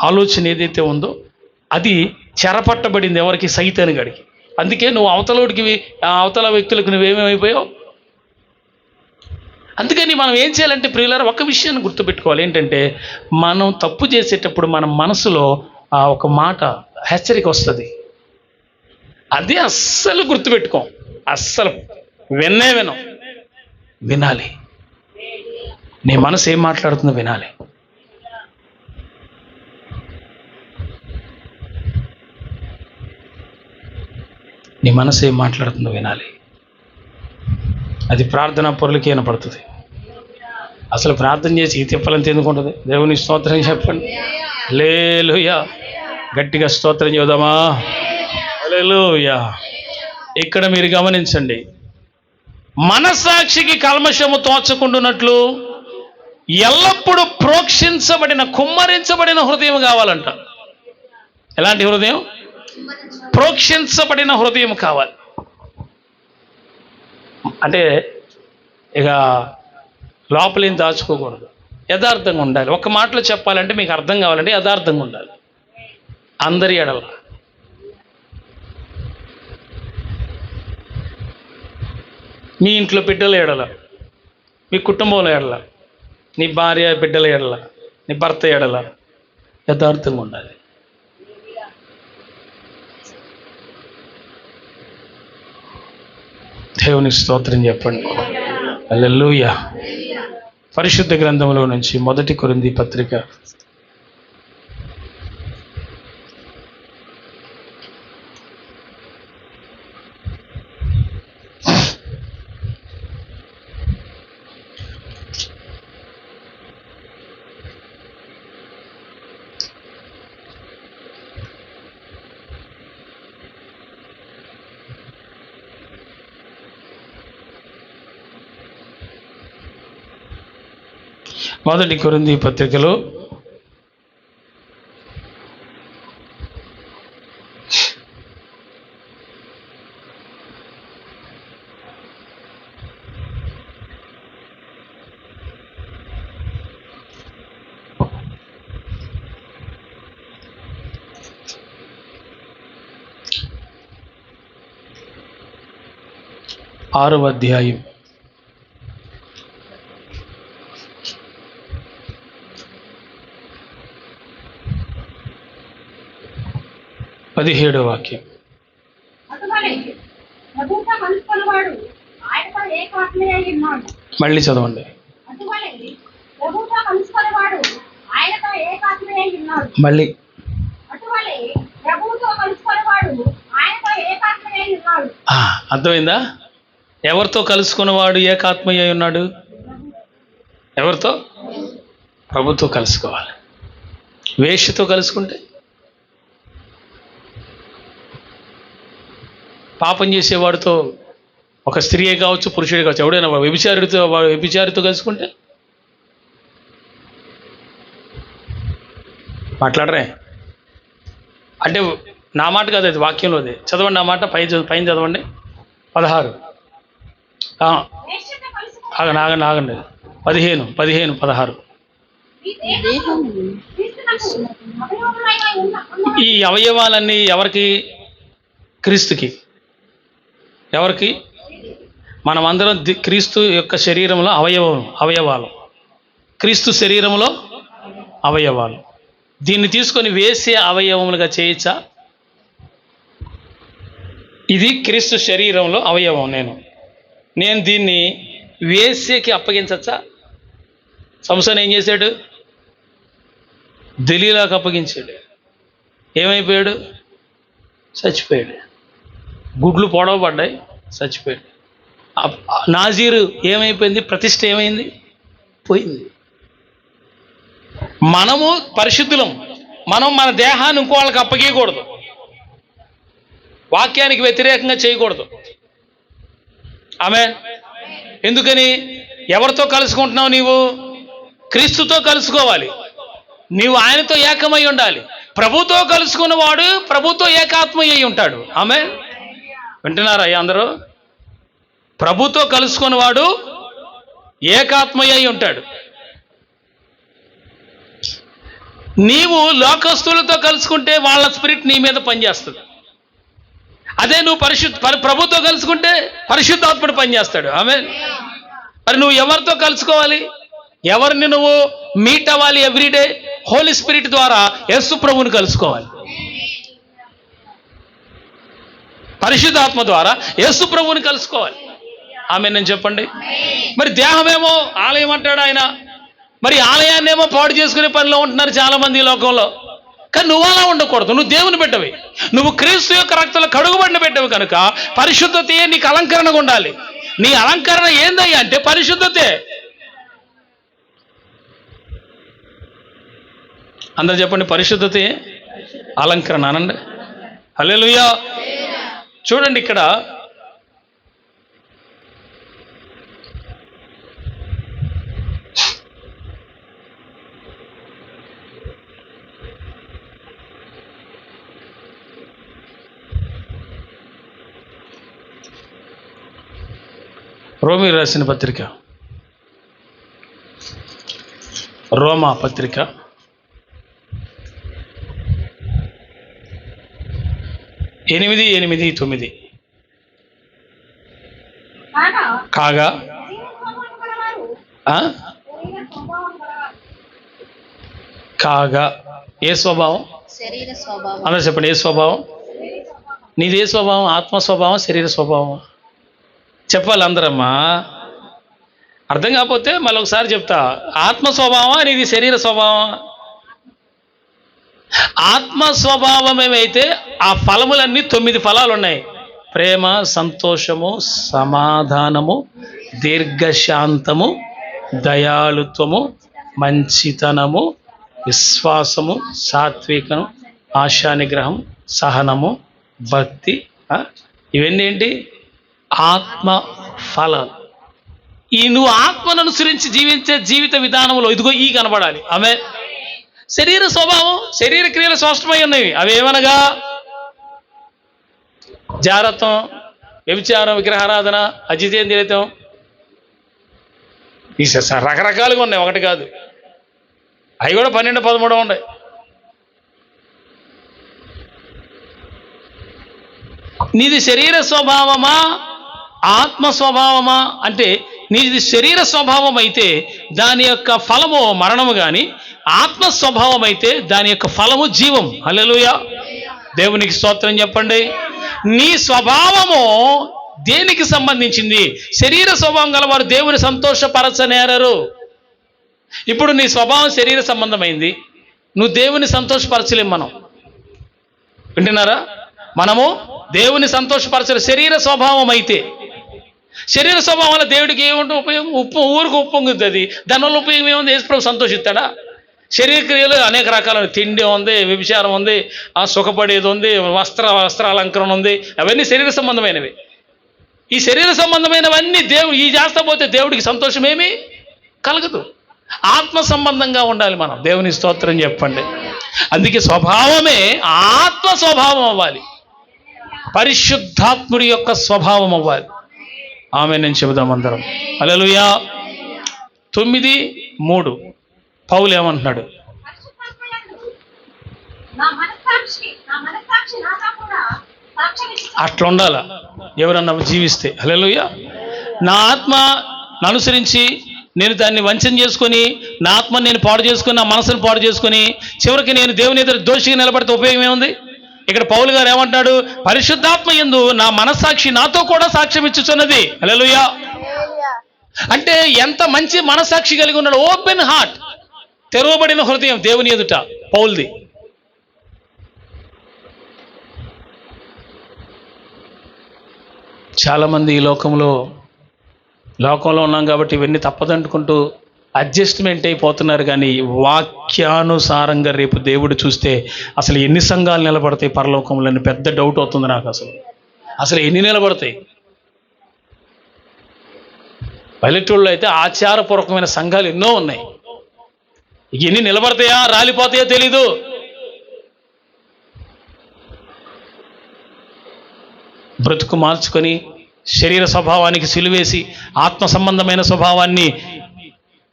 Speaker 1: ఆలోచన ఏదైతే ఉందో అది చెరపట్టబడింది ఎవరికి? సైతాను గడికి. అందుకే నువ్వు అవతల వ్యక్తులకు నువ్వేమేమైపోయావు. అందుకని మనం ఏం చేయాలంటే ప్రియులారా, ఒక విషయాన్ని గుర్తుపెట్టుకోవాలి. ఏంటంటే మనం తప్పు చేసేటప్పుడు మన మనసులో ఒక మాట హెచ్చరిక వస్తుంది. అది అస్సలు గుర్తుపెట్టుకోం, అస్సలు వినాలి. నీ మనసు ఏం మాట్లాడుతుందో వినాలి. నీ మనసు ఏం మాట్లాడుతుందో వినాలి. అది ప్రార్థనా పరులకి వినపడుతుంది. అసలు ప్రార్థన చేసి ఈ తిప్పలంత ఎందుకు ఉంటుంది? దేవుని స్తోత్రం చెప్పండి. హల్లెలూయా. గట్టిగా స్తోత్రం చేద్దామా? హల్లెలూయా. ఇక్కడ మీరు గమనించండి, మనస్సాక్షికి కల్మషము తోచకుండునట్లు ఎల్లప్పుడూ ప్రోక్షించబడిన, కుమ్మరించబడిన హృదయం కావాలంట. ఎలాంటి హృదయం? ప్రోక్షించబడిన హృదయం కావాలి. అంటే ఇక లోపలేం దాచుకోకూడదు, యథార్థంగా ఉండాలి. ఒక మాటలో చెప్పాలంటే మీకు అర్థం కావాలంటే యథార్థంగా ఉండాలి. అందరి ఎడల, మీ ఇంట్లో బిడ్డల ఎడల, మీ కుటుంబంలో ఎడల, నీ భార్య బిడ్డల ఎడల, నీ భర్త ఎడల యథార్థంగా ఉండాలి. దేవుని స్తోత్రం చెప్పండి. హల్లెలూయా. పరిశుద్ధ గ్రంథంలో నుంచి 1 కొరింథీ పత్రిక 1 కొరింథీ పత్రికలో 6వ అధ్యాయం 17వ వాక్యం. మళ్ళీ చదవండి. మళ్ళీ అర్థమైందా? ఎవరితో కలుసుకున్నవాడు ఏకాత్మయ్య ఉన్నాడు? ఎవరితో? ప్రభుతో కలుసుకోవాలి. వేశ్యతో కలుసుకుంటే, పాపం చేసేవాడితో, ఒక స్త్రీయే కావచ్చు పురుషుడే కావచ్చు, ఎవడైనా వ్యభిచారితో కలుసుకుంటే మాట్లాడరే. అంటే నా మాట కాదు, అది వాక్యంలోదే. చదవండి ఆ మాట, పైన చదవండి. 16 ఆగండి 15 16. ఈ అవయవాలన్నీ ఎవరికి? క్రీస్తుకి. ఎవరికి? మనమందరం క్రీస్తు యొక్క శరీరంలో అవయవాలు. క్రీస్తు శరీరంలో అవయవాలు. దీన్ని తీసుకొని వేసే అవయవములుగా చేయొచ్చా? ఇది క్రీస్తు శరీరంలో అవయవం. నేను దీన్ని వేసేకి అప్పగించచ్చా? సంసోను ఏం చేశాడు? దెలీలాకు అప్పగించాడు. ఏమైపోయాడు? చచ్చిపోయాడు. గుడ్లు పొడవబడ్డాయి, చచ్చిపోయాడు. నాజీరు ఏమైపోయింది? ప్రతిష్ఠ ఏమైంది? పోయింది. మనము పరిశుద్ధులం. మనం మన దేహాన్ని ఇంకో వాళ్ళకి అప్పగీయకూడదు, వాక్యానికి వ్యతిరేకంగా చేయకూడదు. ఆమేన్. ఎందుకని? ఎవరితో కలుసుకుంటున్నావు నీవు? క్రీస్తుతో కలుసుకోవాలి. నీవు ఆయనతో ఏకమై ఉండాలి. ప్రభుతో కలుసుకున్నవాడు ప్రభుతో ఏకాత్మయ్య ఉంటాడు. ఆమేన్. వింటున్నారా అందరూ? ప్రభుతో కలుసుకున్నవాడు ఏకాత్మయ్య ఉంటాడు. నీవు లోకస్తులతో కలుసుకుంటే వాళ్ళ స్పిరిట్ నీ మీద పనిచేస్తుంది. అదే నువ్వు ప్రభుతో కలుసుకుంటే పరిశుద్ధాత్ముడు పనిచేస్తాడు. ఆమేన్. మరి నువ్వు ఎవరితో కలుసుకోవాలి? ఎవరిని నువ్వు మీట్ అవ్వాలి? ఎవ్రీడే హోలీ స్పిరిట్ ద్వారా యేసు ప్రభువుని కలుసుకోవాలి. పరిశుద్ధాత్మ ద్వారా యేసు ప్రభువుని కలుసుకోవాలి. ఆమేన్ అని చెప్పండి. మరి దేహమేమో ఆలయం అంటాడు ఆయన. మరి ఆలయాన్నేమో పాడు చేసుకునే పనిలో ఉంటున్నారు చాలామంది ఈ లోకంలో. కానీ నువ్వు అలా ఉండకూడదు. నువ్వు దేవుని బిడ్డవి. నువ్వు క్రీస్తు యొక్క రక్తంలో కడుగుబడిన బిడ్డవి కనుక పరిశుద్ధతే నీకు అలంకరణగా ఉండాలి. నీ అలంకరణ ఏందయ్యా అంటే పరిశుద్ధతే. అందరూ చెప్పండి, పరిశుద్ధతే అలంకరణ అనండి. హల్లెలూయా. చూడండి ఇక్కడ రోమీ రాసిన పత్రిక, రోమా పత్రిక 8:8-9. కాగా ఏ స్వభావం? అందరూ చెప్పండి, ఏ స్వభావం? నీది ఏ స్వభావం? ఆత్మ స్వభావం, శరీర స్వభావం? చెప్పాలి అందరమ్మా. అర్థం కాకపోతే మళ్ళీ ఒకసారి చెప్తా. ఆత్మ స్వభావం, నీది శరీర స్వభావం. ఆత్మ స్వభావం ఏమైతే ఆ ఫలములన్నీ 9 ఫలాలు ఉన్నాయి. ప్రేమ, సంతోషము, సమాధానము, దీర్ఘశాంతము, దయాళుత్వము, మంచితనము, విశ్వాసము, సాత్వికము, ఆశానిగ్రహం, సహనము, భక్తి. ఇవన్నీ ఏంటి? ఆత్మ ఫలాలు. ఈ నువ్వు ఆత్మను అనుసరించి జీవించే జీవిత విధానంలో ఇదిగో ఈ కనబడాలి. ఆమె శరీర స్వభావం, శరీర క్రియలు స్పష్టమై ఉన్నవి. అవి ఏమనగా జారత్వం, వ్యభిచారం, విగ్రహారాధన, అజితేంద్రియం. ఈ రకరకాలుగా ఉన్నాయి, ఒకటి కాదు. అవి కూడా 12-13 ఉన్నాయి. నీది శరీర స్వభావమా ఆత్మ స్వభావమా అంటే, నీది శరీర స్వభావం అయితే దాని యొక్క ఫలము మరణము, కానీ ఆత్మ స్వభావం అయితే దాని యొక్క ఫలము జీవం. హల్లెలూయా. దేవునికి స్తోత్రం చెప్పండి. నీ స్వభావము దేనికి సంబంధించింది? శరీర స్వభావం గలవారు దేవుని సంతోషపరచనేరరు. ఇప్పుడు నీ స్వభావం శరీర సంబంధమైంది, నువ్వు దేవుని సంతోషపరచలేం. మనం వింటున్నారా? మనము దేవుని సంతోషపరచలేం శరీర స్వభావం అయితే. శరీర స్వభావం వల్ల దేవుడికి ఏముంటుంది ఉపయోగం? ఊరికి ఉప్పొంగుతుంది. దానివల్ల ఉపయోగం ఏముంది? యేసుప్రభు సంతోషిస్తాడా? శరీర క్రియలు అనేక రకాల తిండి ఉంది, వ్యభిచారం ఉంది, సుఖపడేది ఉంది, వస్త్రాలంకరణ ఉంది. అవన్నీ శరీర సంబంధమైనవి. ఈ శరీర సంబంధమైనవన్నీ ఈ చేస్తా పోతే దేవుడికి సంతోషమేమీ కలగదు. ఆత్మ సంబంధంగా ఉండాలి మనం. దేవుని స్తోత్రం చెప్పండి. అందుకే స్వభావమే ఆత్మ స్వభావం అవ్వాలి, పరిశుద్ధాత్ముడి యొక్క స్వభావం అవ్వాలి. ఆమె నేను చెబుదాం అందరం. హల్లెలూయా. 9:3 పౌలు ఏమంటున్నాడు? అట్లా ఉండాల ఎవరన్నా జీవిస్తే. హల్లెలూయా. నా ఆత్మ అనుసరించి నేను దాన్ని వంచన చేసుకొని, నా ఆత్మను నేను పాడు చేసుకొని, నా మనసును పాడు చేసుకొని చివరికి నేను దేవుని ఎదురు దోషిగా నిలబడితే ఉపయోగం ఏముంది? ఇక్కడ పౌలు గారు ఏమంటాడు? పరిశుద్ధాత్మ యందు నా మనస్సాక్షి నాతో కూడా సాక్ష్యం ఇచ్చుచున్నది. హల్లెలూయా. అంటే ఎంత మంచి మనస్సాక్షి కలిగి ఉన్నాడు. ఓపెన్ హార్ట్, తెరవబడిన హృదయం దేవుని ఎదుట పౌల్ది. చాలామంది ఈ లోకంలో ఉన్నాం కాబట్టి ఇవన్నీ తప్పదంటుకుంటూ అడ్జస్ట్మెంట్ అయిపోతున్నారు. కానీ వాక్యానుసారంగా రేపు దేవుడు చూస్తే అసలు ఎన్ని సంఘాలు నిలబడతాయి పరలోకంలో అని పెద్ద డౌట్ అవుతుంది నాకు. అసలు ఎన్ని నిలబడతాయి? పల్లెటూళ్ళలో అయితే ఆచారపూర్వకమైన సంఘాలు ఎన్నో ఉన్నాయి. ఎన్ని నిలబడతాయా రాలిపోతాయో తెలీదు. బ్రతుకు మార్చుకొని శరీర స్వభావానికి సిలువేసి ఆత్మ సంబంధమైన స్వభావాన్ని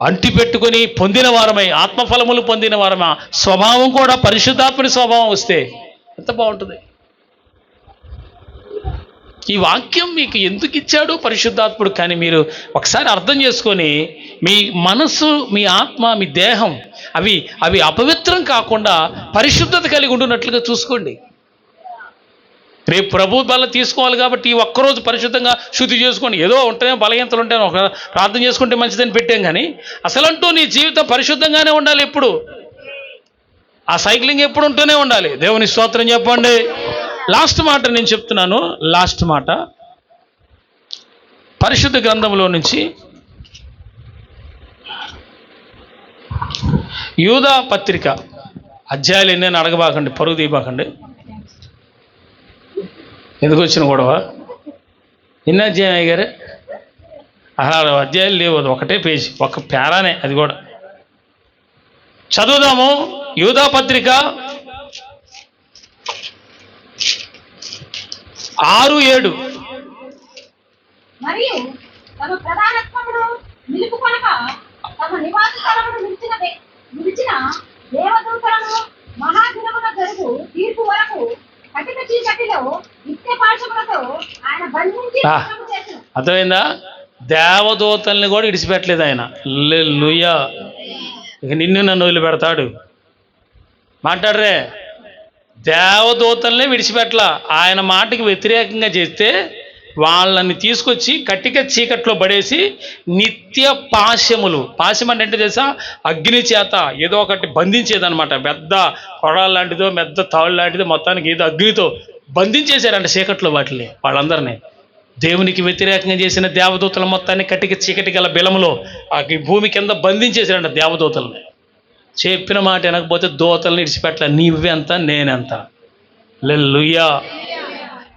Speaker 1: అంటిపెట్టుకొని పొందిన వారమై ఆత్మఫలములు పొందిన వారమా స్వభావం కూడా పరిశుద్ధాత్ముడి స్వభావం వస్తే ఎంత బాగుంటుంది. ఈ వాక్యం మీకు ఎందుకు ఇచ్చాడు పరిశుద్ధాత్ముడు? కానీ మీరు ఒకసారి అర్థం చేసుకొని మీ మనస్సు, మీ ఆత్మ, మీ దేహం అవి అపవిత్రం కాకుండా పరిశుద్ధత కలిగి ఉండున్నట్లుగా చూసుకోండి. రేపు ప్రభు బల తీసుకోవాలి కాబట్టి ఈ ఒక్కరోజు పరిశుద్ధంగా శుద్ధి చేసుకోండి. ఏదో ఉంటాయో బలహీనతలు ఉంటాయో ఒక ప్రార్థన చేసుకుంటే మంచిదని పెట్టాం. కానీ అసలంటూ నీ జీవితం పరిశుద్ధంగానే ఉండాలి. ఎప్పుడు ఆ సైక్లింగ్ ఎప్పుడు ఉంటూనే ఉండాలి. దేవుని స్తోత్రం చెప్పండి. లాస్ట్ మాట నేను చెప్తున్నాను. లాస్ట్ మాట పరిశుద్ధ గ్రంథంలో నుంచి యూదా పత్రిక అధ్యాయాలు ఎన్ని అడగబాకండి, పరుగు తీయబాకండి. ఎందుకు వచ్చిన గొడవ? ఎన్ని అధ్యాయం అయ్యారు? 16 అధ్యాయాలు లేవు, అది ఒకటే పేజీ, ఒక పేరానే, అది కూడా చదువుదాము. యూదా పత్రిక 6-7.
Speaker 2: మరియు తమ ప్రధానత్వమును నిలుపుకొనక తమ నివాస స్థలమును నిలిచిన దేవదూతలను మహాదినమున జరుగు తీర్పు వరకు కటిక చీకటిలో నిత్య పాశములతో ఆయన బంధించి చేసిన.
Speaker 1: అర్థమైందా? దేవదూతల్ని కూడా ఇడిచిపెట్టలేదు ఆయన. హల్లెలూయా. ఇక నిన్ను నన్ను వదిలిపెడతాడు? మాట్లాడరే. దేవదూతల్ని విడిచిపెట్టలా. ఆయన మాటకి వ్యతిరేకంగా చేస్తే వాళ్ళని తీసుకొచ్చి కటిక చీకట్లో పడేసి నిత్య పాశములు, పాశం అంటే తెలుసా? అగ్ని చేత ఏదో ఒకటి బంధించేదనమాట. పెద్ద కొడాలు లాంటిదో పెద్ద తాళ్ళు లాంటిదో మొత్తానికి ఏదో అగ్నితో బంధించేశారంట చీకట్లో వాటిని, వాళ్ళందరినీ. దేవునికి వ్యతిరేకంగా చేసిన దేవదూతల మొత్తాన్ని కటిక చీకటి గల బిలములో ఆ భూమి కింద బంధించేశారంట దేవదూతల్ని. చెప్పిన మాట వినకపోతే దూతల్ని ఇడిచిపెట్టలే. నీవెంత నేనెంత. హల్లెలూయా.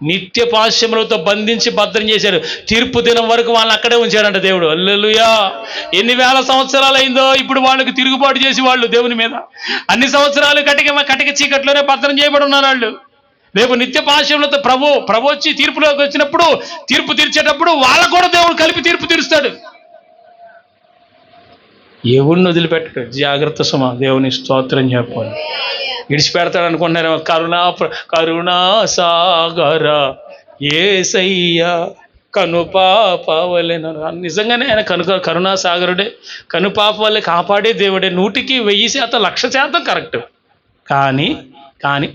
Speaker 1: నిత్య పాశములతో బంధించి భద్రం చేశారు. తీర్పు దినం వరకు వాళ్ళని అక్కడే ఉంచారంట దేవుడు. హల్లెలూయా. ఎన్ని వేల సంవత్సరాలు అయిందో ఇప్పుడు వాళ్ళకి తిరుగుబాటు చేసి వాళ్ళు దేవుని మీద అన్ని సంవత్సరాలు కటిక చీకట్లోనే భద్రం చేయబడి ఉన్నారు వాళ్ళు. రేపు నిత్య పాశములతో ప్రభు వచ్చి తీర్పులోకి వచ్చినప్పుడు, తీర్పు తీర్చేటప్పుడు వాళ్ళకు కూడా దేవుడు కలిపి తీర్పు తీరుస్తాడు. ఎవరిని వదిలిపెట్టడు. జాగ్రత్త సుమా. దేవుని స్తోత్రం చెప్పాలి. విడిచిపెడతాడు అనుకుంటున్నారు. కరుణా సాగర యేసయ్య కనుపాప వలె. నిజంగానే ఆయన కరుణా సాగరుడే, కనుపాప వల్లే కాపాడే దేవుడే. 100% 1,00,000% కరెక్ట్. కానీ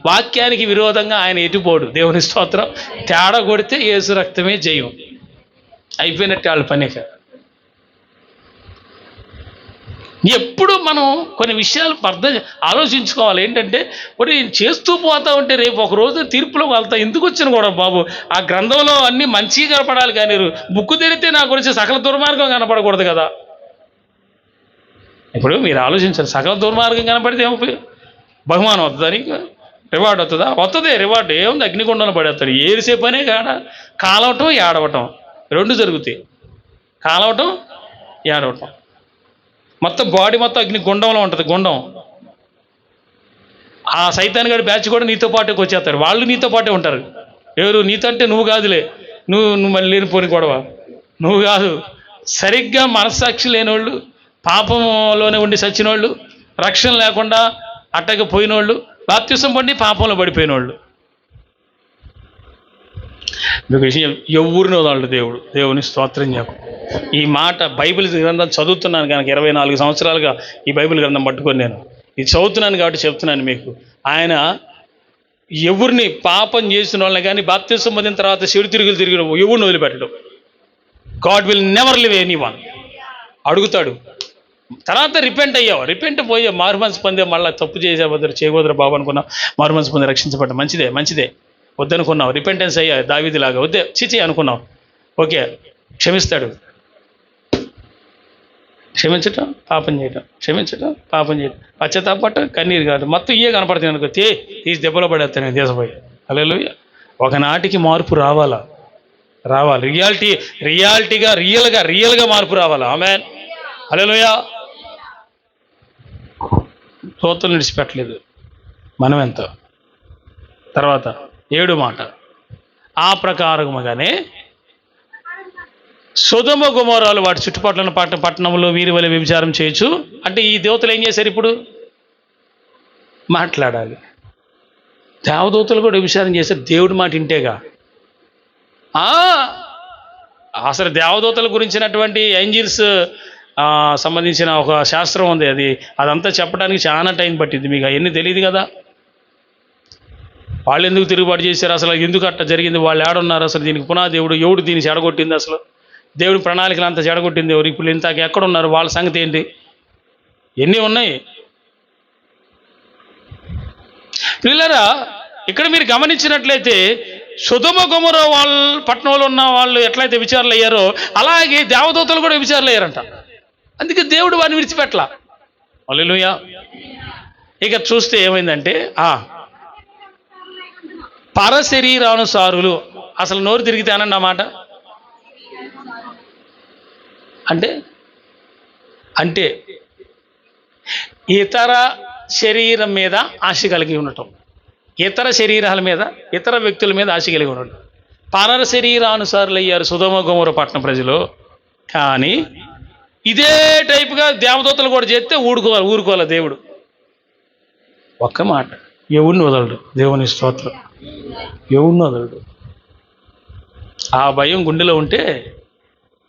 Speaker 1: వాక్యానికి విరోధంగా ఆయన ఎటుపోడు. దేవుని స్తోత్రం. తేడా కొడితే యేసు రక్తమే జయం. అయిపోయినట్టు వాళ్ళ పని. ఎప్పుడు మనం కొన్ని విషయాలు ఆలోచించుకోవాలి. ఏంటంటే నేను చేస్తూ పోతా ఉంటే రేపు ఒక రోజు తీర్పులోకి వెళ్తా. ఎందుకు వచ్చిన కూడా బాబు? ఆ గ్రంథంలో అన్నీ మంచిగా కనపడాలి, కానీ బుక్కు తెరిస్తే నా గురించి సకల దుర్మార్గం కనపడకూడదు కదా. ఇప్పుడు మీరు ఆలోచించారు, సకల దుర్మార్గం కనపడితే ఏం ఉపయోగం? బహుమానం వస్తుందా నీకు? రివార్డ్ వస్తుందా? వస్తుంది రివార్డ్. ఏముంది? అగ్నిగుండంలో పడేస్తాడు. ఏరిసేపు అనే కాడ కాలవటం ఏడవటం రెండు జరుగుతాయి. కాలవటం ఏడవటం. మొత్తం బాడీ మొత్తం అగ్నిగుండంలో ఉంటుంది. గుండం. ఆ సైతాన్ గడి బ్యాచ్ కూడా నీతో పాటే వచ్చేస్తారు. వాళ్ళు నీతో పాటే ఉంటారు. ఎవరు? నీతో అంటే నువ్వు కాదులే, నువ్వు మళ్ళీ లేనిపోని గొడవ నువ్వు కాదు. సరిగ్గా మనస్సాక్షి లేనివాళ్ళు, పాపంలోనే ఉండి చచ్చినోళ్ళు, రక్షణ లేకుండా అట్టగా పోయినోళ్ళు, బాప్తిసం పొంది పాపంలో పడిపోయిన వాళ్ళు. మీకు విషయం, ఎవరినో వాళ్ళు దేవుని స్తోత్రం చెప్పు. ఈ మాట బైబిల్ గ్రంథం చదువుతున్నాను కనుక 24 సంవత్సరాలుగా ఈ బైబిల్ గ్రంథం పట్టుకొని నేను ఇది చదువుతున్నాను కాబట్టి చెప్తున్నాను మీకు. ఆయన ఎవరిని పాపం చేసిన వాళ్ళని కానీ బాప్తిసం పొందిన తర్వాత చెడు తిరిగిన ఎవరిని వదిలిపెట్టడం. God will never leave anyone. అడుగుతాడు. తర్వాత రిపెంట్ పోయే మారు మనసు పొందే, మళ్ళీ తప్పు చేయకూడదు బాబు అనుకున్నావు, మారు మనసు పొంది రక్షించబడ్డా, మంచిదే వద్దనుకున్నావు, రిపెంటెన్స్ అయ్యా దావీదులాగా, వద్దే చిచి అనుకున్నావు, ఓకే, క్షమిస్తాడు. క్షమించటం పాపం చేయటం, పశ్చాత్తాపడటం, కన్నీరు కాదు, మొత్తం ఇవే కనపడుతుంది అనుకో, తీసి దెబ్బలో పడేస్తాను దేశపోయి. హల్లెలూయా. ఒకనాటికి మార్పు రావాలి. రియల్గా మార్పు రావాలి. ఆమేన్. హల్లెలూయా. తోతలు విడిచిపెట్టలేదు. మనం ఎంత? తర్వాత 7 మాట, ఆ ప్రకారముగానే సొదొమ గొమొర్రాలు వాటి చుట్టుపక్కల పట్టణంలో వీరి వలె వ్యభిచారం చేయొచ్చు. అంటే ఈ దేవతలు ఏం చేశారు? ఇప్పుడు మాట్లాడాలి. దేవదూతలు కూడా వ్యభిచారం చేశారు. దేవుడి మాట ఇంటేగా. అసలు దేవదూతల గురించినటువంటి ఏంజిల్స్ సంబంధించిన ఒక శాస్త్రం ఉంది. అదంతా చెప్పడానికి చాలా టైం పట్టింది. మీకు అవన్నీ తెలియదు కదా. వాళ్ళు ఎందుకు తిరుగుబాటు చేశారు, అసలు ఎందుకు అట్లా జరిగింది, వాళ్ళు ఏడున్నారు, అసలు దీనికి పునాదేవుడు ఎవడు దీన్ని చెడగొట్టింది, అసలు దేవుడి ప్రణాళికలు అంతా చెడగొట్టింది ఎవరు, ఇప్పుడు ఇంతకు ఎక్కడున్నారు, వాళ్ళ సంగతి ఏంటి, ఎన్ని ఉన్నాయి. పిల్లరా, ఇక్కడ మీరు గమనించినట్లయితే సొదొమ గొమొర్రా వాళ్ళ పట్టణంలో ఉన్న వాళ్ళు ఎట్లయితే విచారణలు అయ్యారో అలాగే దేవదూతలు కూడా విచారణలు అయ్యారంట. అందుకే దేవుడు వారిని విడిచిపెట్టలా. హల్లెలూయా. ఇక చూస్తే ఏమైందంటే పరశరీరానుసారులు. అసలు నోరు తిరిగితే అనండి అన్నమాట. అంటే ఇతర శరీరం మీద ఆశ కలిగి ఉండటం, ఇతర శరీరాల మీద, ఇతర వ్యక్తుల మీద ఆశ కలిగి ఉండటం. పర శరీరానుసారులు అయ్యారు సొదొమ గొమొర్రా పట్టణ ప్రజలు. కానీ ఇదే టైపుగా దేవదూతలు కూడా చేస్తే ఊరుకోవాలి దేవుడు. ఒక్క మాట, ఎవరిని వదలడు. దేవుని స్తోత్రం. ఎవరిని వదలడు. ఆ భయం గుండెలో ఉంటే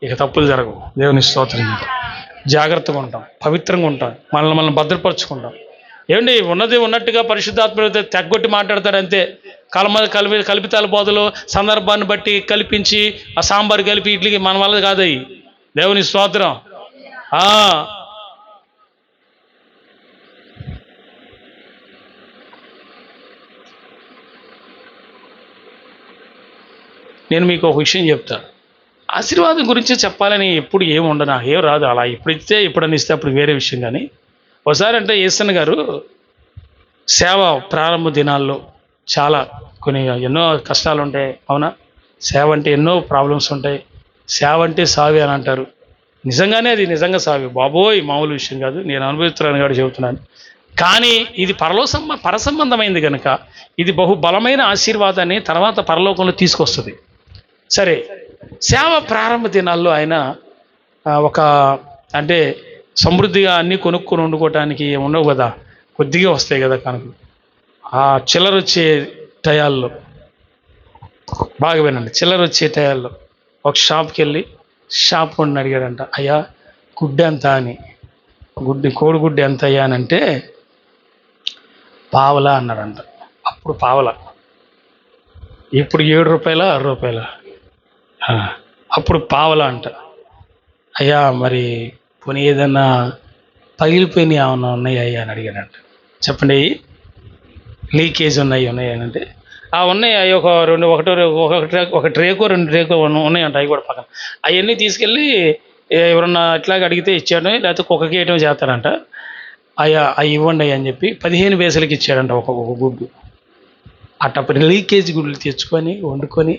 Speaker 1: ఇక తప్పులు జరగవు. దేవుని స్తోత్రం. జాగ్రత్తగా ఉంటాం, పవిత్రంగా ఉంటాం, మనల్ని భద్రపరుచుకుంటాం. ఏమండి, ఉన్నది ఉన్నట్టుగా పరిశుద్ధాత్మ తెగ్గొట్టి మాట్లాడతాడంతే. కల్పితాల బోధలు సందర్భాన్ని బట్టి కల్పించి ఆ సాంబార్ కలిపి ఇడ్లీకి మన వల్ల కాదయ్యి. దేవుని స్తోత్రం. నేను మీకు ఒక విషయం చెప్తాను. ఆశీర్వాదం గురించి చెప్పాలని ఎప్పుడు ఏమి ఉండదు, నాకు ఏం రాదు. అలా ఇప్పుడు ఇస్తే ఎప్పుడని ఇస్తే అప్పుడు వేరే విషయం. కానీ ఒకసారి అంటే యేసన్న గారు సేవ ప్రారంభ దినాల్లో చాలా ఎన్నో కష్టాలు ఉంటాయి. అవునా? సేవ అంటే ఎన్నో ప్రాబ్లమ్స్ ఉంటాయి. సేవ అంటే సావి అని అంటారు. నిజంగానే అది నిజంగా సావి బాబోయ్, మామూలు విషయం కాదు. నేను అనుభవిస్తున్నాను కాబట్టి చెబుతున్నాను. కానీ ఇది పరసంబంధమైంది కనుక ఇది బలమైన ఆశీర్వాదాన్ని తర్వాత పరలోకంలో తీసుకొస్తుంది. సరే, సేవ ప్రారంభ దినాల్లో ఆయన అంటే సమృద్ధిగా అన్నీ కొనుక్కొని వండుకోవటానికి ఉండవు కదా, కొద్దిగా వస్తాయి కదా కనుక. ఆ చిల్లర వచ్చే టయాల్లో, బాగా వినండి, చిల్లర వచ్చే టయాల్లో ఒక షాప్కి వెళ్ళి షాప్ కొండని అడిగాడంట, అయ్యా గుడ్డు ఎంత అని. కోడిగుడ్డు ఎంత అయ్యా అని అంటే పావలా అన్నాడంట. అప్పుడు పావలా, ఇప్పుడు 7 రూపాయల 6 రూపాయల, అప్పుడు పావలా అంట. అయ్యా మరి పోనీ ఏదన్నా పగిలిపోయినాయి ఏమన్నా ఉన్నాయా అయ్యా అని అడిగాడంట. చెప్పండి, లీకేజ్ ఉన్నాయి అని అంటే ఉన్నాయి. అవి ఒక ట్రేకో 2 ట్రేకో ఉన్నాయంట. అవి కూడా పక్కన అవన్నీ తీసుకెళ్ళి ఎవరన్నా ఇట్లాగ అడిగితే ఇచ్చాడు, లేకపోతే కుక్కకి వేయటం చేస్తారంట. అయ్యా అవి ఇవ్వండి అని చెప్పి 15 పైసలకి ఇచ్చాడంట ఒక్కొక్క గుడ్డు. అట్టప్పుడు లీకేజ్ గుడ్లు తెచ్చుకొని వండుకొని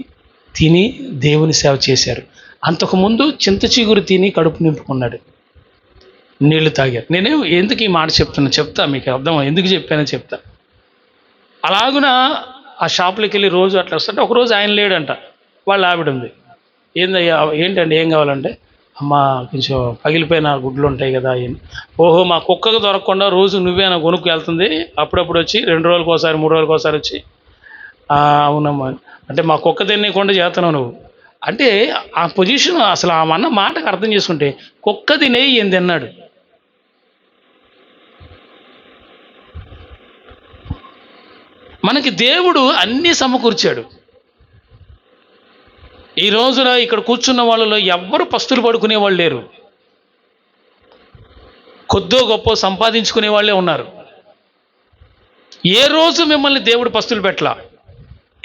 Speaker 1: తిని దేవుని సేవ చేశారు. అంతకుముందు చింత చిగురు తిని కడుపు నింపుకున్నాడు, నీళ్లు తాగారు. నేనే ఎందుకు ఈ మాట చెప్తా మీకు అర్థం ఎందుకు చెప్పానో చెప్తా. అలాగున ఆ షాపులోకి వెళ్ళి రోజు అట్లా వస్తుంటే ఒకరోజు ఆయన లేడంట, వాళ్ళ ఆవిడ ఉంది. ఏందయ్యా ఏంటండి ఏం కావాలంటే, అమ్మ కొంచెం పగిలిపోయిన గుడ్లు ఉంటాయి కదా అని. ఓహో మా కుక్కకు దొరకకుండా రోజు నువ్వే నా కొనుక్కు వెళ్తుంది, అప్పుడప్పుడు వచ్చి 2 రోజులకు ఒకసారి 3 రోజులకు ఒకసారి వచ్చి. అవునమ్మా అంటే మా కుక్క తినేయకుండా చేస్తున్నావు నువ్వు అంటే. ఆ పొజిషన్ అసలు ఆ అన్న మాటకు అర్థం చేసుకుంటే కుక్క తినేయి ఏం తిన్నాడు. మనకి దేవుడు అన్నీ సమకూర్చాడు. ఈ రోజున ఇక్కడ కూర్చున్న వాళ్ళలో ఎవ్వరు పస్తులు పడుకునే వాళ్ళు లేరు, కొద్దో గొప్ప సంపాదించుకునే వాళ్ళే ఉన్నారు. ఏ రోజు మిమ్మల్ని దేవుడు పస్తులు పెట్టలా.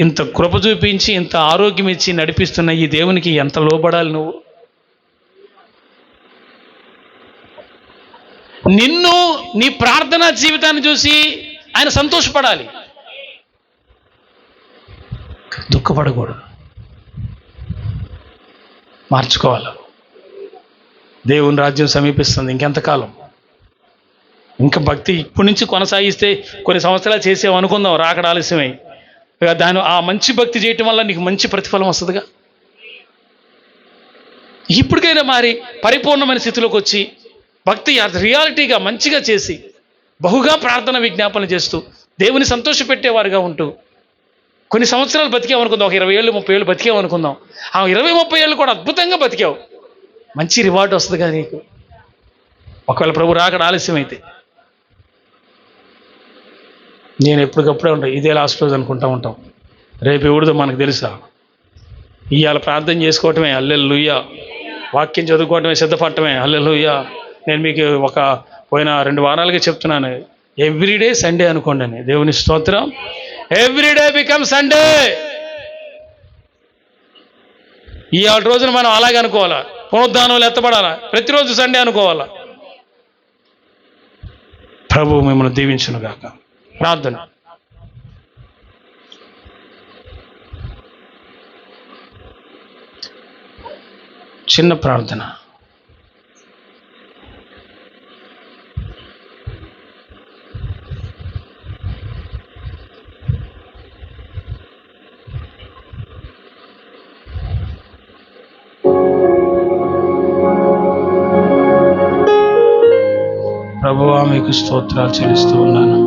Speaker 1: ఇంత కృప చూపించి ఇంత ఆరోగ్యం ఇచ్చి నడిపిస్తున్న ఈ దేవునికి ఎంత లోబడాలి నువ్వు. నిన్ను నీ ప్రార్థనా జీవితాన్ని చూసి ఆయన సంతోషపడాలి, దుఃఖపడకూడదు. మార్చుకోవాలి. దేవుని రాజ్యం సమీపిస్తుంది. ఇంకెంతకాలం? ఇంకా భక్తి ఇప్పటి నుంచి కొనసాగిస్తే కొన్ని సంవత్సరాలు చేసేవి అనుకుందాం, రాకడ ఆలస్యమై. దాని ఆ మంచి భక్తి చేయటం వల్ల నీకు మంచి ప్రతిఫలం వస్తుందిగా. ఇప్పటికైనా మారి పరిపూర్ణమైన స్థితిలోకి వచ్చి భక్తి రియాలిటీగా మంచిగా చేసి బహుగా ప్రార్థన విజ్ఞాపన చేస్తూ దేవుని సంతోషపెట్టేవారుగా ఉంటూ కొన్ని సంవత్సరాలు బతికామనుకుందాం, ఒక 20 ఏళ్ళు 30 ఏళ్ళు బతికామనుకుందాం. ఆ 20-30 ఏళ్ళు కూడా అద్భుతంగా బతికావు, మంచి రివార్డు వస్తుందిగా నీకు. ఒకవేళ ప్రభు రాకడ ఆలస్యం అయితే. నేను ఎప్పటికప్పుడే ఉంటాను, ఇదే లాస్ట్ రోజు అనుకుంటూ ఉంటాం. రేపు ఎవరిదో మనకు తెలుసా? ఇవాళ ప్రార్థన చేసుకోవటమే హల్లెలూయా, వాక్యం చదువుకోవటమే, సిద్ధపడటమే హల్లెలూయా. నేను మీకు పోయిన 2 వారాలుగా చెప్తున్నాను, ఎవ్రీడే సండే అనుకోండి అని. దేవుని స్తోత్రం. Everyday become Sunday. ఇవాళ రోజున మనం అలాగే అనుకోవాలా, పునరుద్ధానంలో ఎత్తబడాలా, ప్రతిరోజు సండే అనుకోవాలా. ప్రభు మిమ్మల్ని దీవించును గాక. ప్రార్థన. చిన్న ప్రార్థన. ప్రభువా మీకు స్తోత్రాలు చెల్లిస్తూ ఉన్నాను.